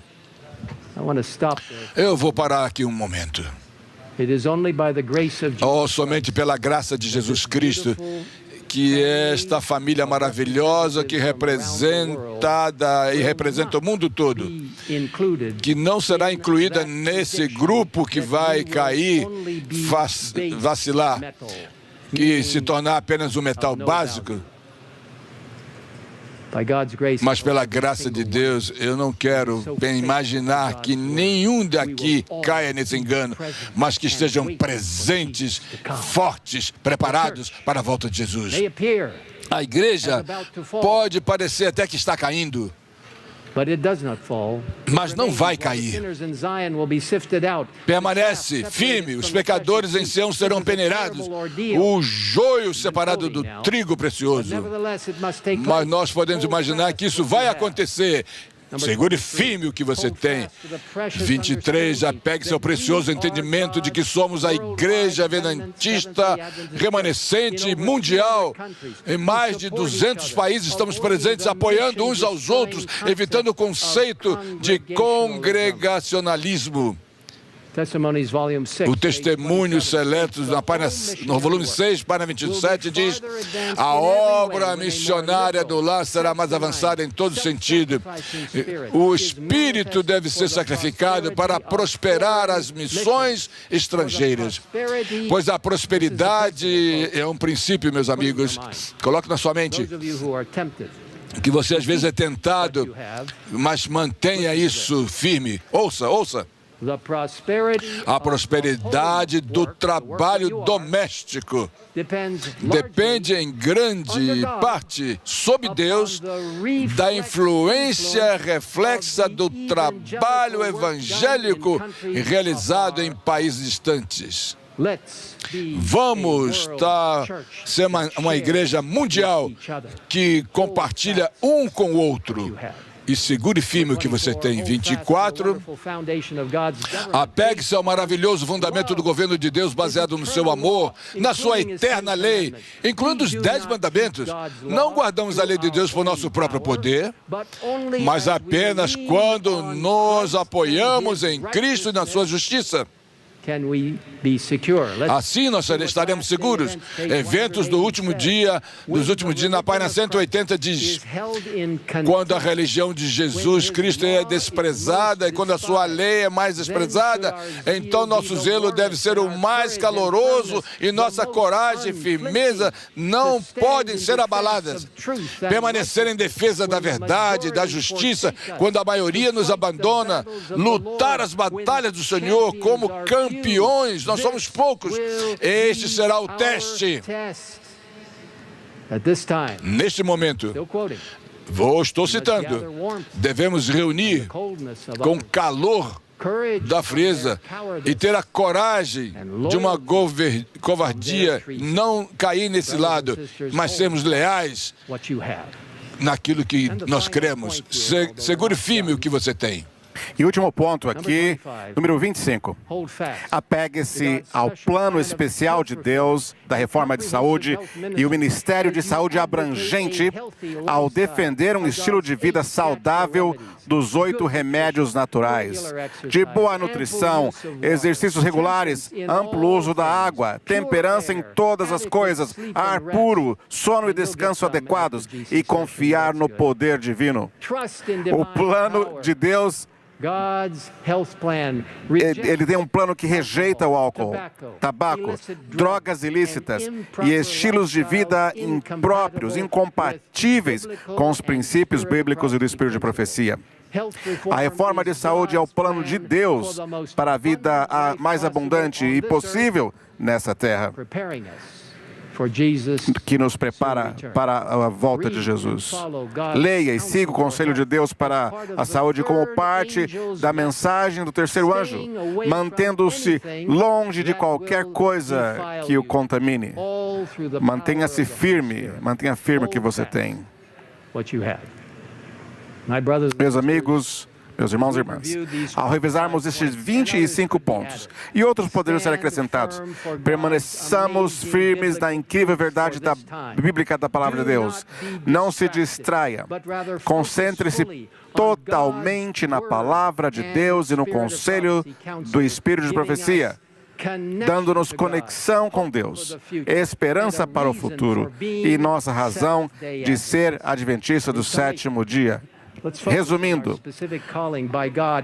Eu vou parar aqui um momento. Somente pela graça de Jesus Cristo que esta família maravilhosa que representada e representa o mundo todo, que não será incluída nesse grupo que vai cair, vacilar, que se tornar apenas um metal básico. Mas pela graça de Deus, eu não quero imaginar que nenhum daqui caia nesse engano, mas que estejam presentes, fortes, preparados para a volta de Jesus. A igreja pode parecer até que está caindo, mas não vai cair. Permanece firme, os pecadores em Sião serão peneirados, o joio separado do trigo precioso. Mas nós podemos imaginar que isso vai acontecer. Segure firme o que você tem. 23, apegue-se ao precioso entendimento de que somos a igreja adventista remanescente mundial. Em mais de 200 países estamos presentes, apoiando uns aos outros, evitando o conceito de congregacionalismo. O testemunho seleto no volume 6, página 27, diz: a obra missionária do lar será mais avançada em todo sentido. O Espírito deve ser sacrificado para prosperar as missões estrangeiras. Pois a prosperidade é um princípio, meus amigos. Coloque na sua mente que você às vezes é tentado, mas mantenha isso firme. Ouça. A prosperidade do trabalho doméstico depende em grande parte, sob Deus, da influência reflexa do trabalho evangélico realizado em países distantes. Vamos ser uma igreja mundial que compartilha um com o outro. E segure firme o que você tem. 24. Apegue-se ao maravilhoso fundamento do governo de Deus baseado no seu amor, na sua eterna lei, incluindo os 10 mandamentos. Não guardamos a lei de Deus por nosso próprio poder, mas apenas quando nos apoiamos em Cristo e na sua justiça. Assim nós estaremos seguros. Eventos dos últimos dias, na página 180 diz: quando a religião de Jesus Cristo é desprezada e quando a sua lei é mais desprezada, então nosso zelo deve ser o mais caloroso e nossa coragem e firmeza não podem ser abaladas. Permanecer em defesa da verdade, da justiça, quando a maioria nos abandona, lutar as batalhas do Senhor como campeões, nós somos poucos. Este será o teste. Neste momento, estou citando, devemos reunir com calor da frieza e ter a coragem de uma covardia, não cair nesse lado, mas sermos leais naquilo que nós cremos. Segure firme o que você tem. E último ponto aqui, número 25. Apegue-se ao plano especial de Deus da reforma de saúde e o Ministério de Saúde abrangente ao defender um estilo de vida saudável dos 8 remédios naturais, de boa nutrição, exercícios regulares, amplo uso da água, temperança em todas as coisas, ar puro, sono e descanso adequados e confiar no poder divino. O plano de Deus, ele tem um plano que rejeita o álcool, tabaco, drogas ilícitas e estilos de vida impróprios, incompatíveis com os princípios bíblicos e do Espírito de profecia. A reforma de saúde é o plano de Deus para a vida mais abundante e possível nessa terra, que nos prepara para a volta de Jesus. Leia e siga o conselho de Deus para a saúde como parte da mensagem do terceiro anjo, mantendo-se longe de qualquer coisa que o contamine. Mantenha-se firme, mantenha firme o que você tem. Meus amigos, meus irmãos e irmãs, ao revisarmos estes 25 pontos e outros poderiam ser acrescentados, permaneçamos firmes na incrível verdade bíblica da Palavra de Deus. Não se distraia. Concentre-se totalmente na Palavra de Deus e no conselho do Espírito de profecia, dando-nos conexão com Deus, esperança para o futuro e nossa razão de ser adventista do sétimo dia. Resumindo,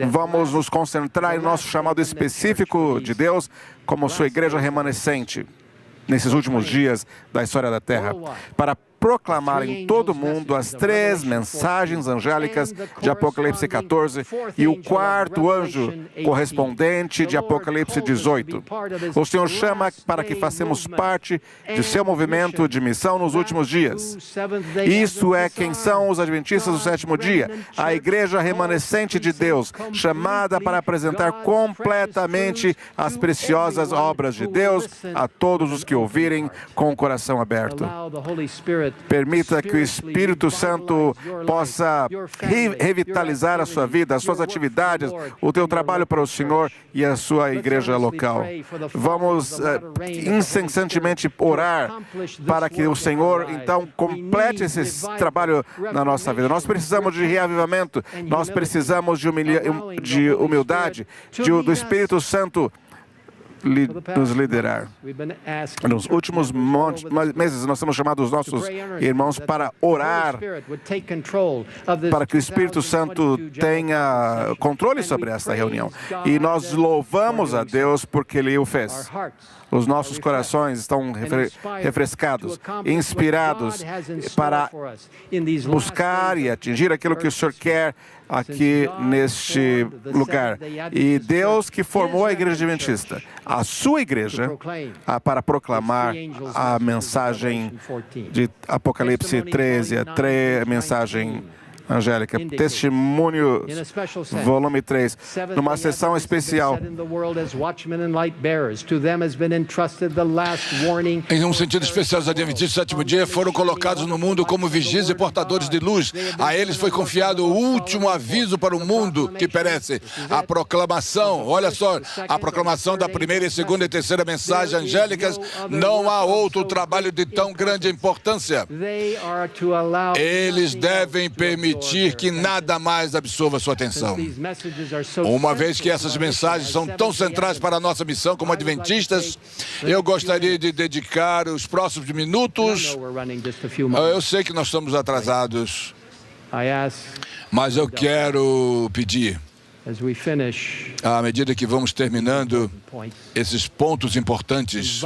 vamos nos concentrar em nosso chamado específico de Deus como sua igreja remanescente nesses últimos dias da história da Terra, para proclamar em todo o mundo as 3 mensagens angélicas de Apocalipse 14 e o 4º anjo correspondente de Apocalipse 18. O Senhor chama para que façamos parte de seu movimento de missão nos últimos dias. Isso é quem são os adventistas do sétimo dia, a igreja remanescente de Deus, chamada para apresentar completamente as preciosas obras de Deus a todos os que ouvirem com o coração aberto. Permita que o Espírito Santo possa revitalizar a sua vida, as suas atividades, o teu trabalho para o Senhor e a sua igreja local. Vamos incessantemente orar para que o Senhor, então, complete esse trabalho na nossa vida. Nós precisamos de reavivamento, nós precisamos de humildade, do Espírito Santo nos liderar. Nos últimos meses, nós temos chamado os nossos irmãos para orar, para que o Espírito Santo tenha controle sobre esta reunião. E nós louvamos a Deus porque Ele o fez. Os nossos corações estão refrescados, inspirados para buscar e atingir aquilo que o Senhor quer aqui neste lugar. E Deus que formou a Igreja Adventista, a sua igreja, para proclamar a mensagem de Apocalipse 13, a mensagem angélica, Testemunhos, volume 3, numa sessão especial. Em um sentido especial, os adventistas do sétimo dia foram colocados no mundo como vigias e portadores de luz. A eles foi confiado o último aviso para o mundo que perece, a proclamação. Olha só, a proclamação da primeira, segunda e terceira mensagem angélicas. Não há outro trabalho de tão grande importância. Eles devem permitir que nada mais absorva sua atenção. Uma vez que essas mensagens são tão centrais para a nossa missão como adventistas, eu gostaria de dedicar os próximos minutos. Eu sei que nós estamos atrasados, mas eu quero pedir, à medida que vamos terminando esses pontos importantes,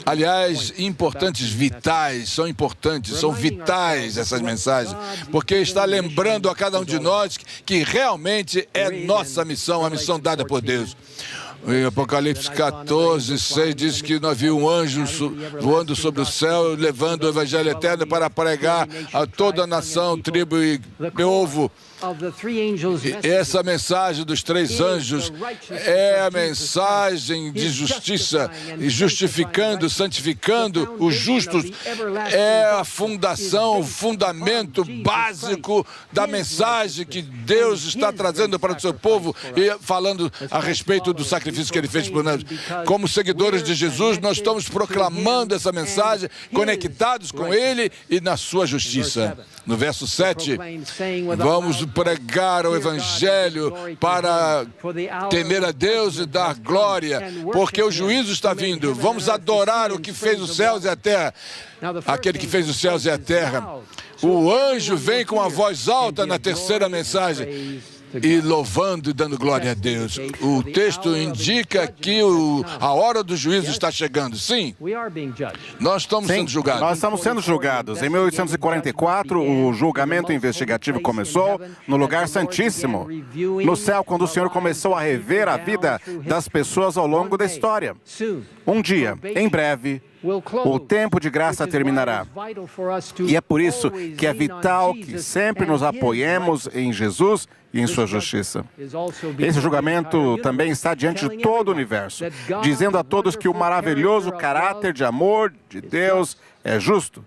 aliás, importantes, vitais, são vitais essas mensagens, porque está lembrando a cada um de nós que realmente é nossa missão, a missão dada por Deus. Em Apocalipse 14, 6 diz que não havia um anjo voando sobre o céu, levando o evangelho eterno para pregar a toda a nação, tribo e povo. Essa mensagem dos 3 anjos é a mensagem de justiça, justificando, santificando os justos. É a fundação, o fundamento básico da mensagem que Deus está trazendo para o seu povo e falando a respeito do sacrifício que Ele fez por nós. Como seguidores de Jesus, nós estamos proclamando essa mensagem, conectados com Ele e na sua justiça. No verso 7, vamos pregar o Evangelho para temer a Deus e dar glória, porque o juízo está vindo. Vamos adorar o que fez os céus e a terra, aquele que fez os céus e a terra. O anjo vem com a voz alta na terceira mensagem, e louvando e dando glória a Deus. O texto indica que a hora do juízo está chegando. Sim, nós estamos sendo julgados. Nós estamos sendo julgados. Em 1844, o julgamento investigativo começou no lugar santíssimo, no céu, quando o Senhor começou a rever a vida das pessoas ao longo da história. Um dia, em breve, o tempo de graça terminará. E é por isso que é vital que sempre nos apoiemos em Jesus e em sua justiça. Esse julgamento também está diante de todo o universo, dizendo a todos que o maravilhoso caráter de amor de Deus é justo,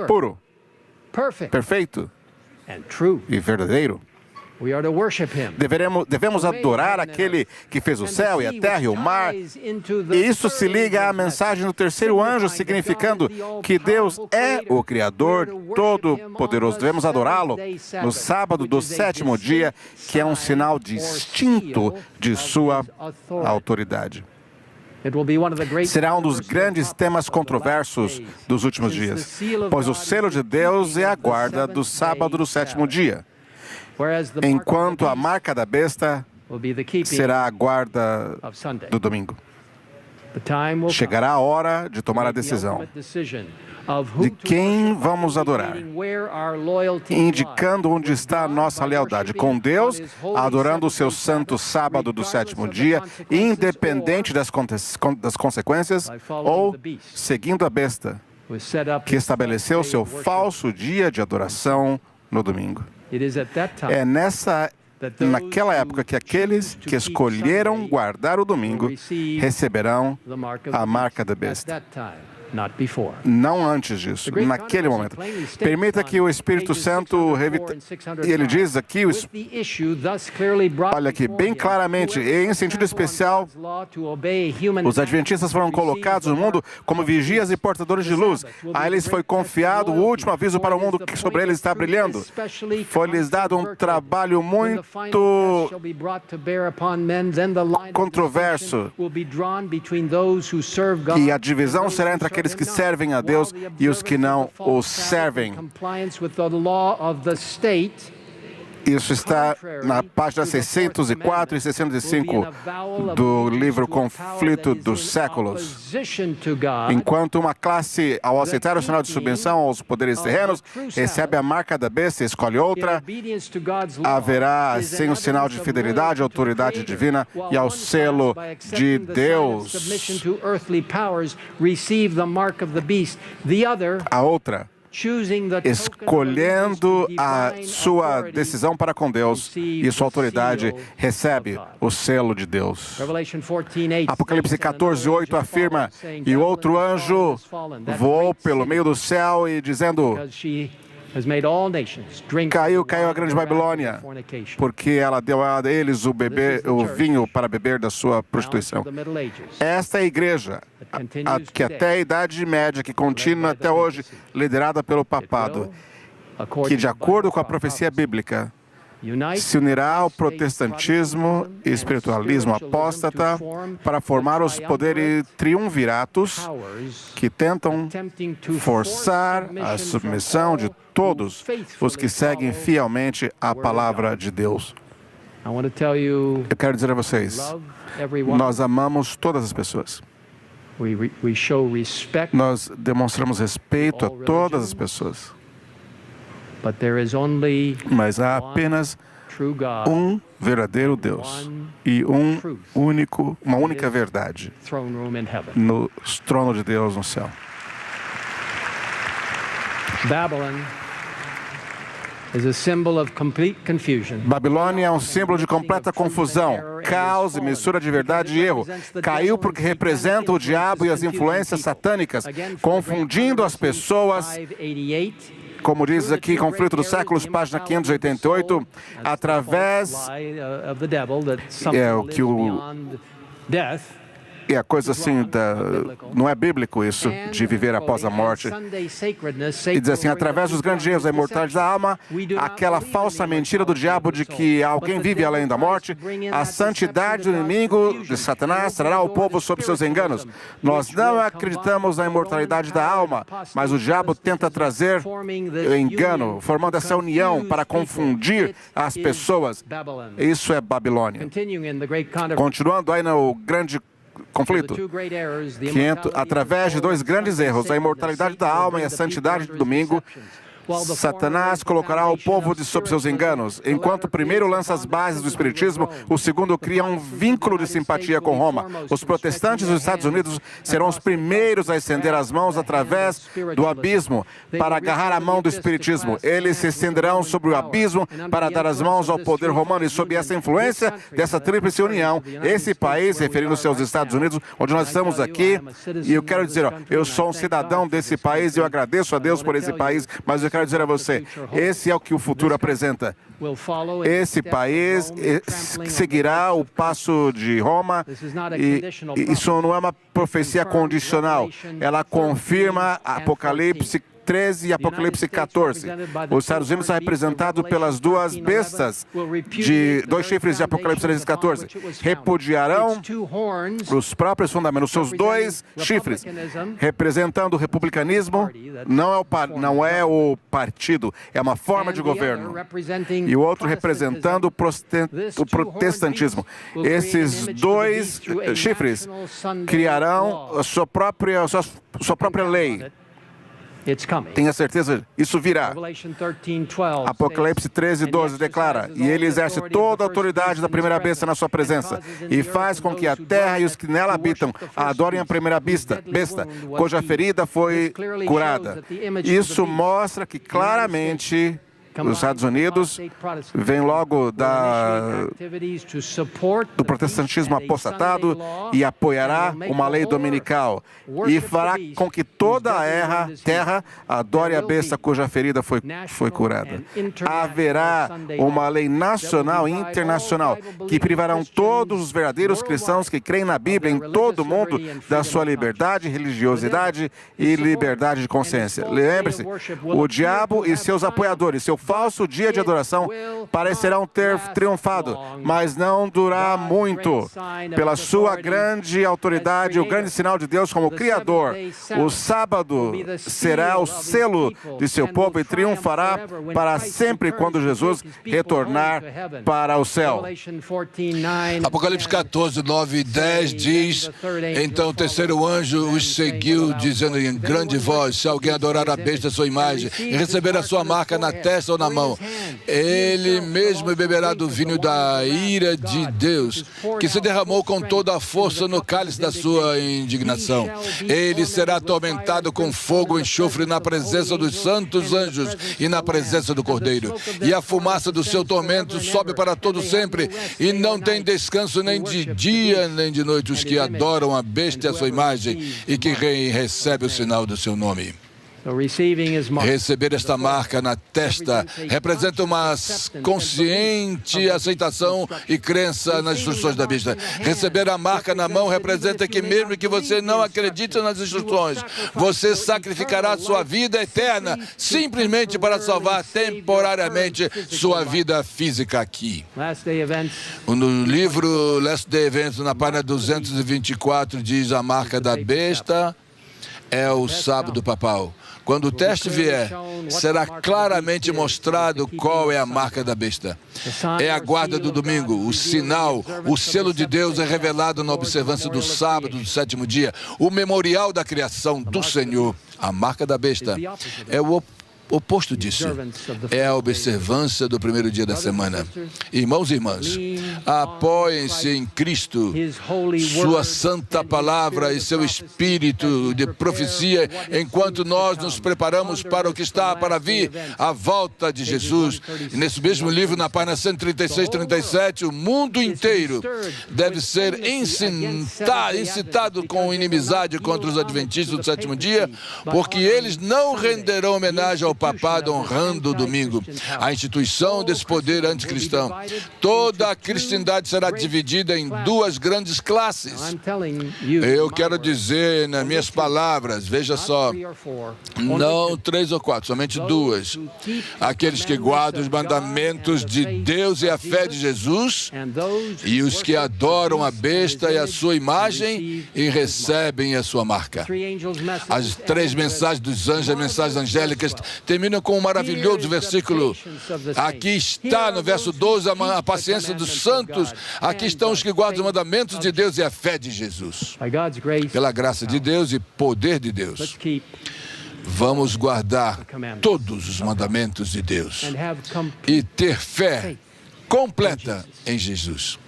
puro, perfeito e verdadeiro. Devemos adorar aquele que fez o céu e a terra e o mar. E isso se liga à mensagem do terceiro anjo, significando que Deus é o Criador Todo-Poderoso. Devemos adorá-lo no sábado do 7º dia, que é um sinal distinto de sua autoridade. Será um dos grandes temas controversos dos últimos dias, pois o selo de Deus é a guarda do sábado do 7º dia, enquanto a marca da besta será a guarda do domingo. Chegará a hora de tomar a decisão de quem vamos adorar, indicando onde está a nossa lealdade com Deus, adorando o seu santo sábado do 7º dia, independente das consequências, ou seguindo a besta, que estabeleceu seu falso dia de adoração no domingo. É naquela época que aqueles que escolheram guardar o domingo receberão a marca da besta. Não antes disso, naquele momento. Permita que o Espírito Santo e ele diz aqui, olha aqui, bem claramente, em sentido especial, os adventistas foram colocados no mundo como vigias e portadores de luz. A eles foi confiado o último aviso para o mundo que sobre eles está brilhando. Foi-lhes dado um trabalho muito controverso, e a divisão será entre aqueles que servem a Deus e os que não o servem. Isso está na página 604 e 605 do livro Conflito dos Séculos. Enquanto uma classe, ao aceitar o sinal de submissão aos poderes terrenos, recebe a marca da besta e escolhe outra, haverá assim o sinal de fidelidade, autoridade divina e ao selo de Deus. A outra, escolhendo a sua decisão para com Deus e sua autoridade, recebe o selo de Deus. Apocalipse 14:8 afirma, e o outro anjo voou pelo meio do céu e dizendo, caiu a grande Babilônia, porque ela deu a eles o vinho para beber da sua prostituição. Esta é a igreja, que até a Idade Média, que continua até hoje, liderada pelo papado, que de acordo com a profecia bíblica, se unirá ao protestantismo e espiritualismo apóstata para formar os poderes triunviratos que tentam forçar a submissão de todos os que seguem fielmente a palavra de Deus. Eu quero dizer a vocês, nós amamos todas as pessoas. Nós demonstramos respeito a todas as pessoas. Mas há apenas um verdadeiro Deus e uma única verdade no trono de Deus no céu. Babilônia é um símbolo de completa confusão, caos e mistura de verdade e erro. Caiu porque representa o diabo e as influências satânicas, confundindo as pessoas. Como diz aqui, Conflito dos Séculos, página 588, através é a coisa assim, não é bíblico isso, de viver após a morte. E diz assim, através dos grandes erros da imortalidade da alma, aquela falsa mentira do diabo de que alguém vive além da morte, a santidade do inimigo de Satanás trará o povo sob seus enganos. Nós não acreditamos na imortalidade da alma, mas o diabo tenta trazer engano, formando essa união para confundir as pessoas. Isso é Babilônia. Continuando aí no grande conflito, através de dois grandes erros, a imortalidade da alma e a santidade do domingo, Satanás colocará o povo sob seus enganos. Enquanto o primeiro lança as bases do espiritismo, o segundo cria um vínculo de simpatia com Roma. Os protestantes dos Estados Unidos serão os primeiros a estender as mãos através do abismo para agarrar a mão do espiritismo. Eles se estenderão sobre o abismo para dar as mãos ao poder romano, e sob essa influência dessa tríplice união, esse país, referindo-se aos Estados Unidos, onde nós estamos aqui, e eu quero dizer, eu sou um cidadão desse país e eu agradeço a Deus por esse país, mas eu quero dizer a você, esse é o que o futuro apresenta. Esse país seguirá o passo de Roma, e isso não é uma profecia condicional. Ela confirma Apocalipse 13 e Apocalipse 14. Os Estados Unidos são representados pelas duas bestas, dois chifres de Apocalipse 13 e 14. Repudiarão os próprios fundamentos, os seus dois chifres, representando o republicanismo, não é o partido, é uma forma de governo. E o outro representando o protestantismo. Esses dois chifres criarão a sua própria lei. Tenha certeza, isso virá. Apocalipse 13, 12 declara, e ele exerce toda a autoridade da primeira besta na sua presença, e faz com que a terra e os que nela habitam adorem a primeira besta, cuja ferida foi curada. Isso mostra que claramente os Estados Unidos vem logo do protestantismo apostatado e apoiará uma lei dominical e fará com que toda a terra adore a besta cuja ferida foi curada. Haverá uma lei nacional e internacional que privarão todos os verdadeiros cristãos que creem na Bíblia em todo o mundo da sua liberdade, religiosidade e liberdade de consciência. Lembre-se, o diabo e seus apoiadores, seu falso dia de adoração parecerão ter triunfado, mas não durará muito. Pela sua grande autoridade, o grande sinal de Deus como Criador, o sábado será o selo de seu povo e triunfará para sempre quando Jesus retornar para o céu. Apocalipse 14, 9 e 10 diz, então o terceiro anjo os seguiu, dizendo em grande voz, se alguém adorar a besta, sua imagem, e receber a sua marca na testa ou na mão, ele mesmo beberá do vinho da ira de Deus, que se derramou com toda a força no cálice da sua indignação. Ele será atormentado com fogo e enxofre na presença dos santos anjos e na presença do Cordeiro. E a fumaça do seu tormento sobe para todo sempre, e não tem descanso nem de dia nem de noite os que adoram a besta e a sua imagem e que recebe o sinal do seu nome. Receber esta marca na testa representa uma consciente aceitação e crença nas instruções da besta. Receber a marca na mão representa que mesmo que você não acredite nas instruções, você sacrificará sua vida eterna simplesmente para salvar temporariamente sua vida física aqui. No livro Last Day Events, na página 224, diz a marca da besta é o sábado papal. Quando o teste vier, será claramente mostrado qual é a marca da besta. É a guarda do domingo, o sinal, o selo de Deus é revelado na observância do sábado, do sétimo dia, o memorial da criação do Senhor. A marca da besta é o oposto disso é a observância do primeiro dia da semana. Irmãos e irmãs, apoiem-se em Cristo, sua santa palavra e seu espírito de profecia, enquanto nós nos preparamos para o que está para vir, a volta de Jesus. E nesse mesmo livro, na página 136, 37, o mundo inteiro deve ser incitado com inimizade contra os adventistas do sétimo dia, porque eles não renderão homenagem ao papado honrando o domingo, a instituição desse poder anticristão. Toda a cristandade será dividida em duas grandes classes. Eu quero dizer nas minhas palavras, veja só, não 3 ou 4, somente 2. Aqueles que guardam os mandamentos de Deus e a fé de Jesus, e os que adoram a besta e a sua imagem e recebem a sua marca. As 3 mensagens dos anjos, as mensagens angélicas, terminam com um maravilhoso versículo. Aqui está, no verso 12, a paciência dos santos. Aqui estão os que guardam os mandamentos de Deus e a fé de Jesus. Pela graça de Deus e poder de Deus, vamos guardar todos os mandamentos de Deus e ter fé completa em Jesus.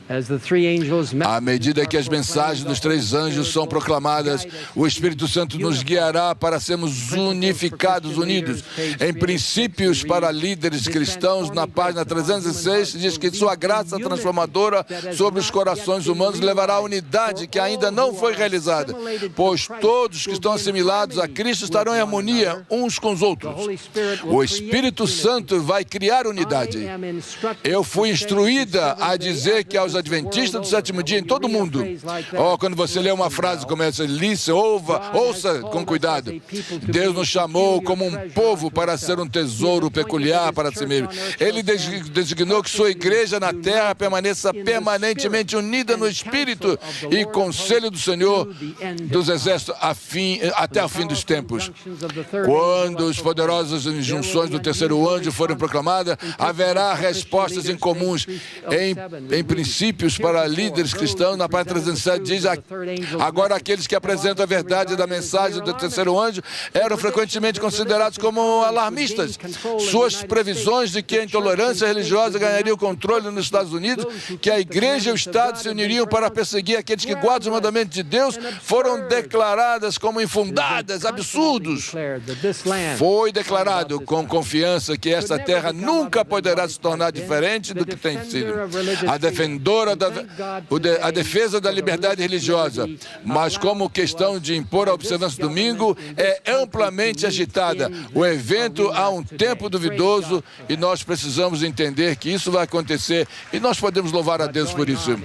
À medida que as mensagens dos 3 anjos são proclamadas, o Espírito Santo nos guiará para sermos unidos. Em princípios para líderes cristãos, na página 306, diz que sua graça transformadora sobre os corações humanos levará à unidade que ainda não foi realizada, pois todos que estão assimilados a Cristo estarão em harmonia uns com os outros. O Espírito Santo vai criar unidade. Eu fui instruída a dizer que aos adventistas do sétimo dia em todo o mundo, quando você lê uma frase como essa, ouça com cuidado. Deus nos chamou como um povo para ser um tesouro peculiar para si mesmo. Ele designou que sua igreja na terra permaneça permanentemente unida no Espírito e conselho do Senhor dos Exércitos até o fim dos tempos. Quando as poderosas injunções do terceiro anjo forem proclamadas, haverá respostas incomuns. Em princípios para líderes cristãos, na página 307 diz: agora aqueles que apresentam a verdade da mensagem do terceiro anjo eram frequentemente considerados como alarmistas. Suas previsões de que a intolerância religiosa ganharia o controle nos Estados Unidos, que a igreja e o Estado se uniriam para perseguir aqueles que guardam os mandamentos de Deus, foram declaradas como infundadas, absurdos. Foi declarado com confiança que esta terra nunca poderá se tornar diferente do que tem sido. A defesa da liberdade religiosa, mas como questão de impor a observância do domingo, é amplamente agitada. O evento há um tempo duvidoso e nós precisamos entender que isso vai acontecer e nós podemos louvar a Deus por isso.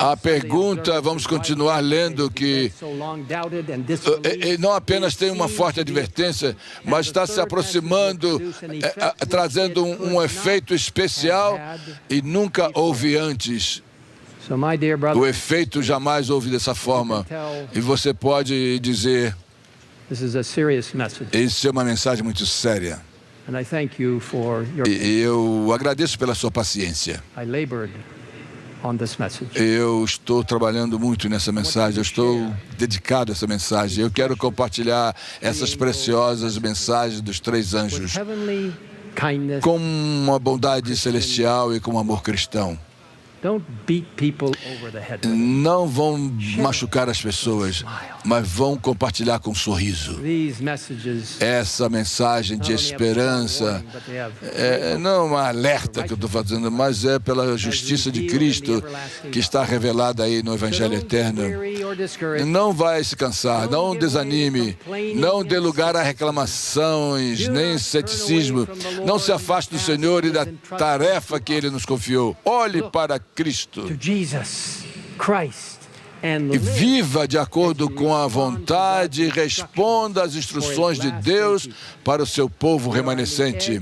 A pergunta, vamos continuar lendo, que não apenas tem uma forte advertência, mas está se aproximando, trazendo um efeito especial e nunca houve antes. O efeito jamais houve dessa forma. E você pode dizer, isso é uma mensagem muito séria. E eu agradeço pela sua paciência. Eu estou trabalhando muito nessa mensagem, eu estou dedicado a essa mensagem. Eu quero compartilhar essas preciosas mensagens dos 3 anjos com uma bondade celestial e com um amor cristão. Não vão machucar as pessoas, mas vão compartilhar com um sorriso. Essa mensagem de esperança não é um alerta que eu estou fazendo, mas é pela justiça de Cristo que está revelada aí no Evangelho Eterno. Não vai se cansar, não desanime, não dê lugar a reclamações, nem ceticismo. Não se afaste do Senhor e da tarefa que Ele nos confiou. Olhe para Cristo e viva de acordo com a vontade e responda às instruções de Deus para o seu povo remanescente.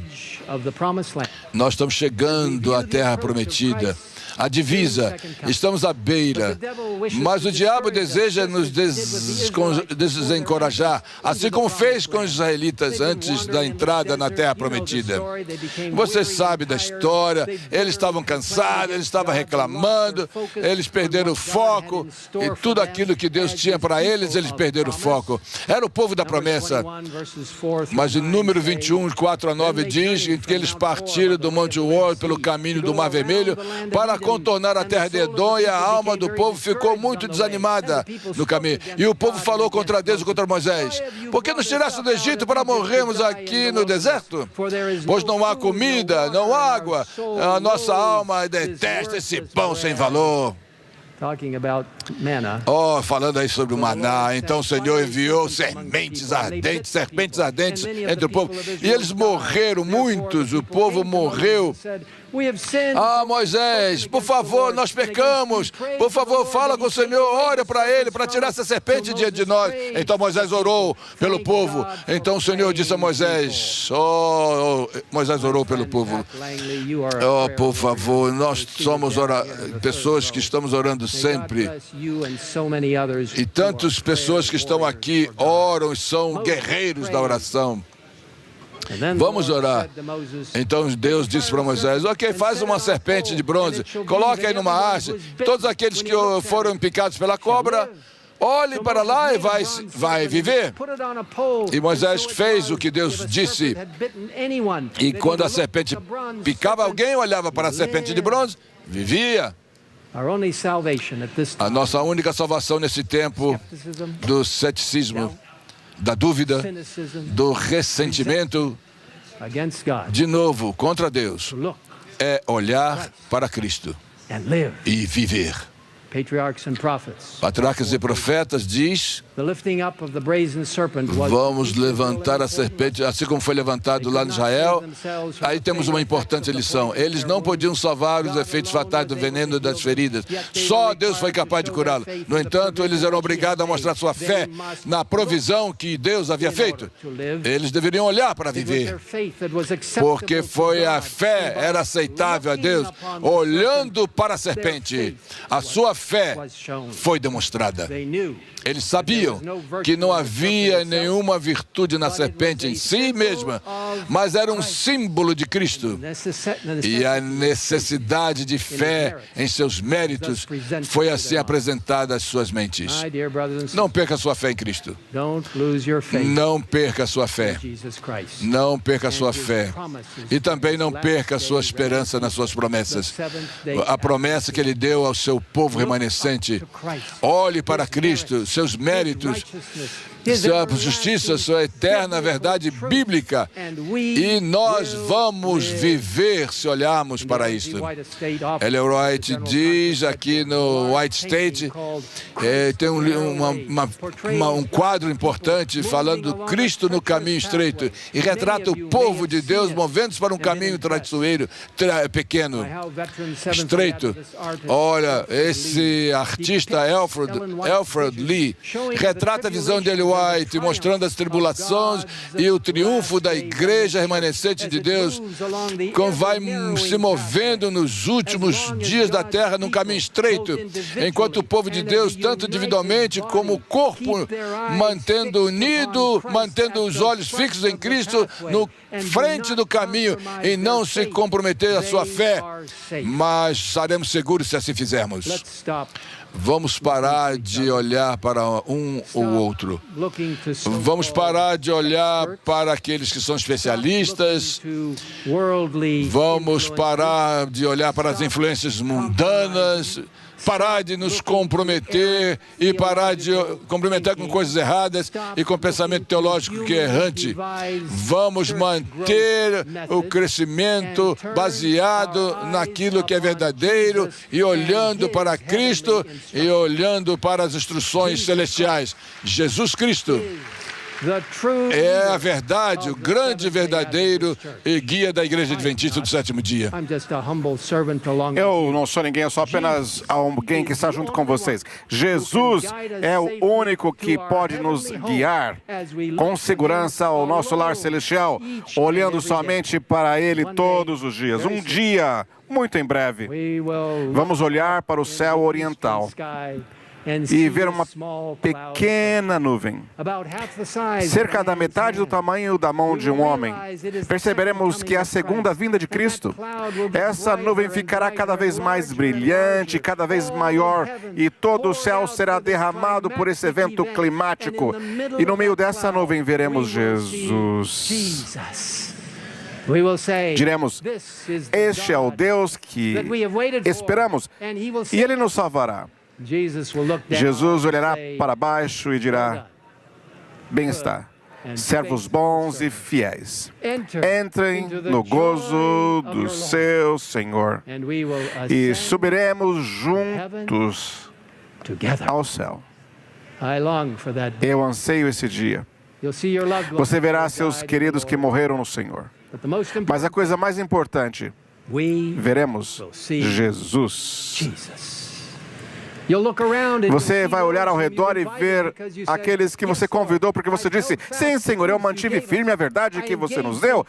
Nós estamos chegando à terra prometida. a divisa, estamos à beira. Mas o diabo deseja nos desencorajar, assim como fez com os israelitas antes da entrada na Terra Prometida. Você sabe da história, eles estavam cansados, eles estavam reclamando, eles perderam o foco, e tudo aquilo que Deus tinha para eles, eles perderam o foco. Era o povo da promessa. Mas em número 21, 4 a 9 diz que eles partiram do Monte Hor pelo caminho do Mar Vermelho para contornar a terra de Edom, e a alma do povo ficou muito desanimada no caminho. E o povo falou contra Deus e contra Moisés: por que nos tiraste do Egito para morrermos aqui no deserto? Pois não há comida, não há água. A nossa alma detesta esse pão sem valor. Falando aí sobre o maná, então o Senhor enviou serpentes ardentes entre o povo, e eles morreram, muitos, o povo morreu. Moisés, por favor, nós pecamos, por favor, fala com o Senhor, ora para ele, para tirar essa serpente diante de nós. Então Moisés orou pelo povo. Então o Senhor disse a Moisés, Moisés orou pelo povo. Por favor, nós somos pessoas que estamos orando sempre. E tantas pessoas que estão aqui oram e são guerreiros da oração. Vamos orar. Então Deus disse para Moisés: ok, faz uma serpente de bronze, coloque aí numa haste. Todos aqueles que foram picados pela cobra, olhe para lá e vai viver. E Moisés fez o que Deus disse. E quando a serpente picava alguém, olhava para a serpente de bronze, vivia. A nossa única salvação nesse tempo do ceticismo, da dúvida, do ressentimento, de novo, contra Deus, é olhar para Cristo e viver. Patriarcas e profetas diz: vamos levantar a serpente, assim como foi levantado lá em Israel. Aí temos uma importante lição. Eles não podiam salvar os efeitos fatais do veneno das feridas. Só Deus foi capaz de curá-lo. No entanto, eles eram obrigados a mostrar sua fé na provisão que Deus havia feito. Eles deveriam olhar para viver, porque foi a fé, era aceitável a Deus, olhando para a serpente. A sua fé foi demonstrada. Eles sabiam que não havia nenhuma virtude na serpente em si mesma, mas era um símbolo de Cristo. E a necessidade de fé em seus méritos foi assim apresentada às suas mentes. Não perca a sua fé em Cristo. Não perca a sua fé. Não perca a sua fé. E também não perca a sua esperança nas suas promessas. A promessa que Ele deu ao seu povo remanescente. Olhe para Cristo, seus méritos, sua justiça, sua eterna verdade bíblica. E nós vamos viver se olharmos para isso. Ellen White diz aqui no White State, tem um quadro importante falando do Cristo no caminho estreito, e retrata o povo de Deus movendo-se para um caminho traiçoeiro, pequeno, estreito. Olha, esse artista Alfred Lee retrata a visão de Ellen White, mostrando as tribulações e o triunfo da igreja remanescente de Deus, como vai se movendo nos últimos dias da terra num caminho estreito, enquanto o povo de Deus, tanto individualmente como o corpo, mantendo unido, mantendo os olhos fixos em Cristo, no frente do caminho, e não se comprometer a sua fé, mas estaremos seguros se assim fizermos. Vamos parar de olhar para um ou outro. Vamos parar de olhar para aqueles que são especialistas. Vamos parar de olhar para as influências mundanas. Parar de nos comprometer e parar de comprometer com coisas erradas e com pensamento teológico que é errante. Vamos manter o crescimento baseado naquilo que é verdadeiro e olhando para Cristo e olhando para as instruções celestiais. Jesus Cristo é a verdade, o grande verdadeiro guia da Igreja Adventista do Sétimo Dia. Eu não sou ninguém, eu sou apenas alguém que está junto com vocês. Jesus é o único que pode nos guiar com segurança ao nosso lar celestial, olhando somente para Ele todos os dias. Um dia, muito em breve, vamos olhar para o céu oriental e ver uma pequena nuvem, cerca da metade do tamanho da mão de um homem. Perceberemos que a segunda vinda de Cristo, essa nuvem ficará cada vez mais brilhante, cada vez maior, e todo o céu será derramado por esse evento climático. E no meio dessa nuvem veremos Jesus. Diremos, este é o Deus que esperamos, e Ele nos salvará. Jesus olhará para baixo e dirá, bem-estar, servos bons e fiéis. Entrem no gozo do seu Senhor e subiremos juntos ao céu. Eu anseio esse dia. Você verá seus queridos que morreram no Senhor. Mas a coisa mais importante, veremos Jesus. Você vai olhar ao redor e ver aqueles que você convidou, porque você disse, sim, Senhor, eu mantive firme a verdade que você nos deu.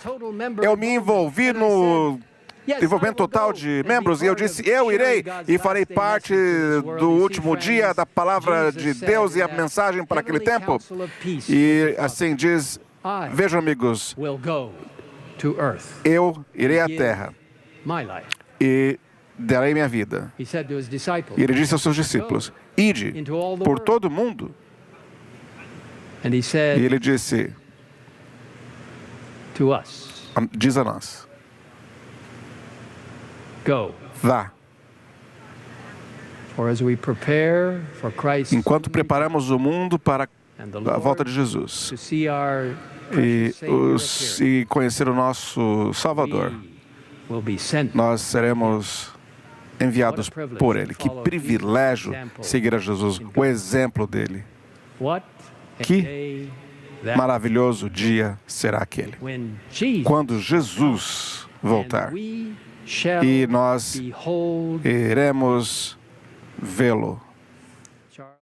Eu me envolvi no envolvimento total de membros, e eu disse, eu irei e farei parte do último dia da palavra de Deus e a mensagem para aquele tempo. E assim diz, vejam, amigos, eu irei à terra e darei minha vida. E ele disse aos seus discípulos, ide por todo o mundo. E ele disse, diz a nós, vá. Enquanto preparamos o mundo para a volta de Jesus e conhecer o nosso Salvador, nós seremos enviados por Ele. Que privilégio seguir a Jesus, o exemplo dele. Que maravilhoso dia será aquele, quando Jesus voltar e nós iremos vê-lo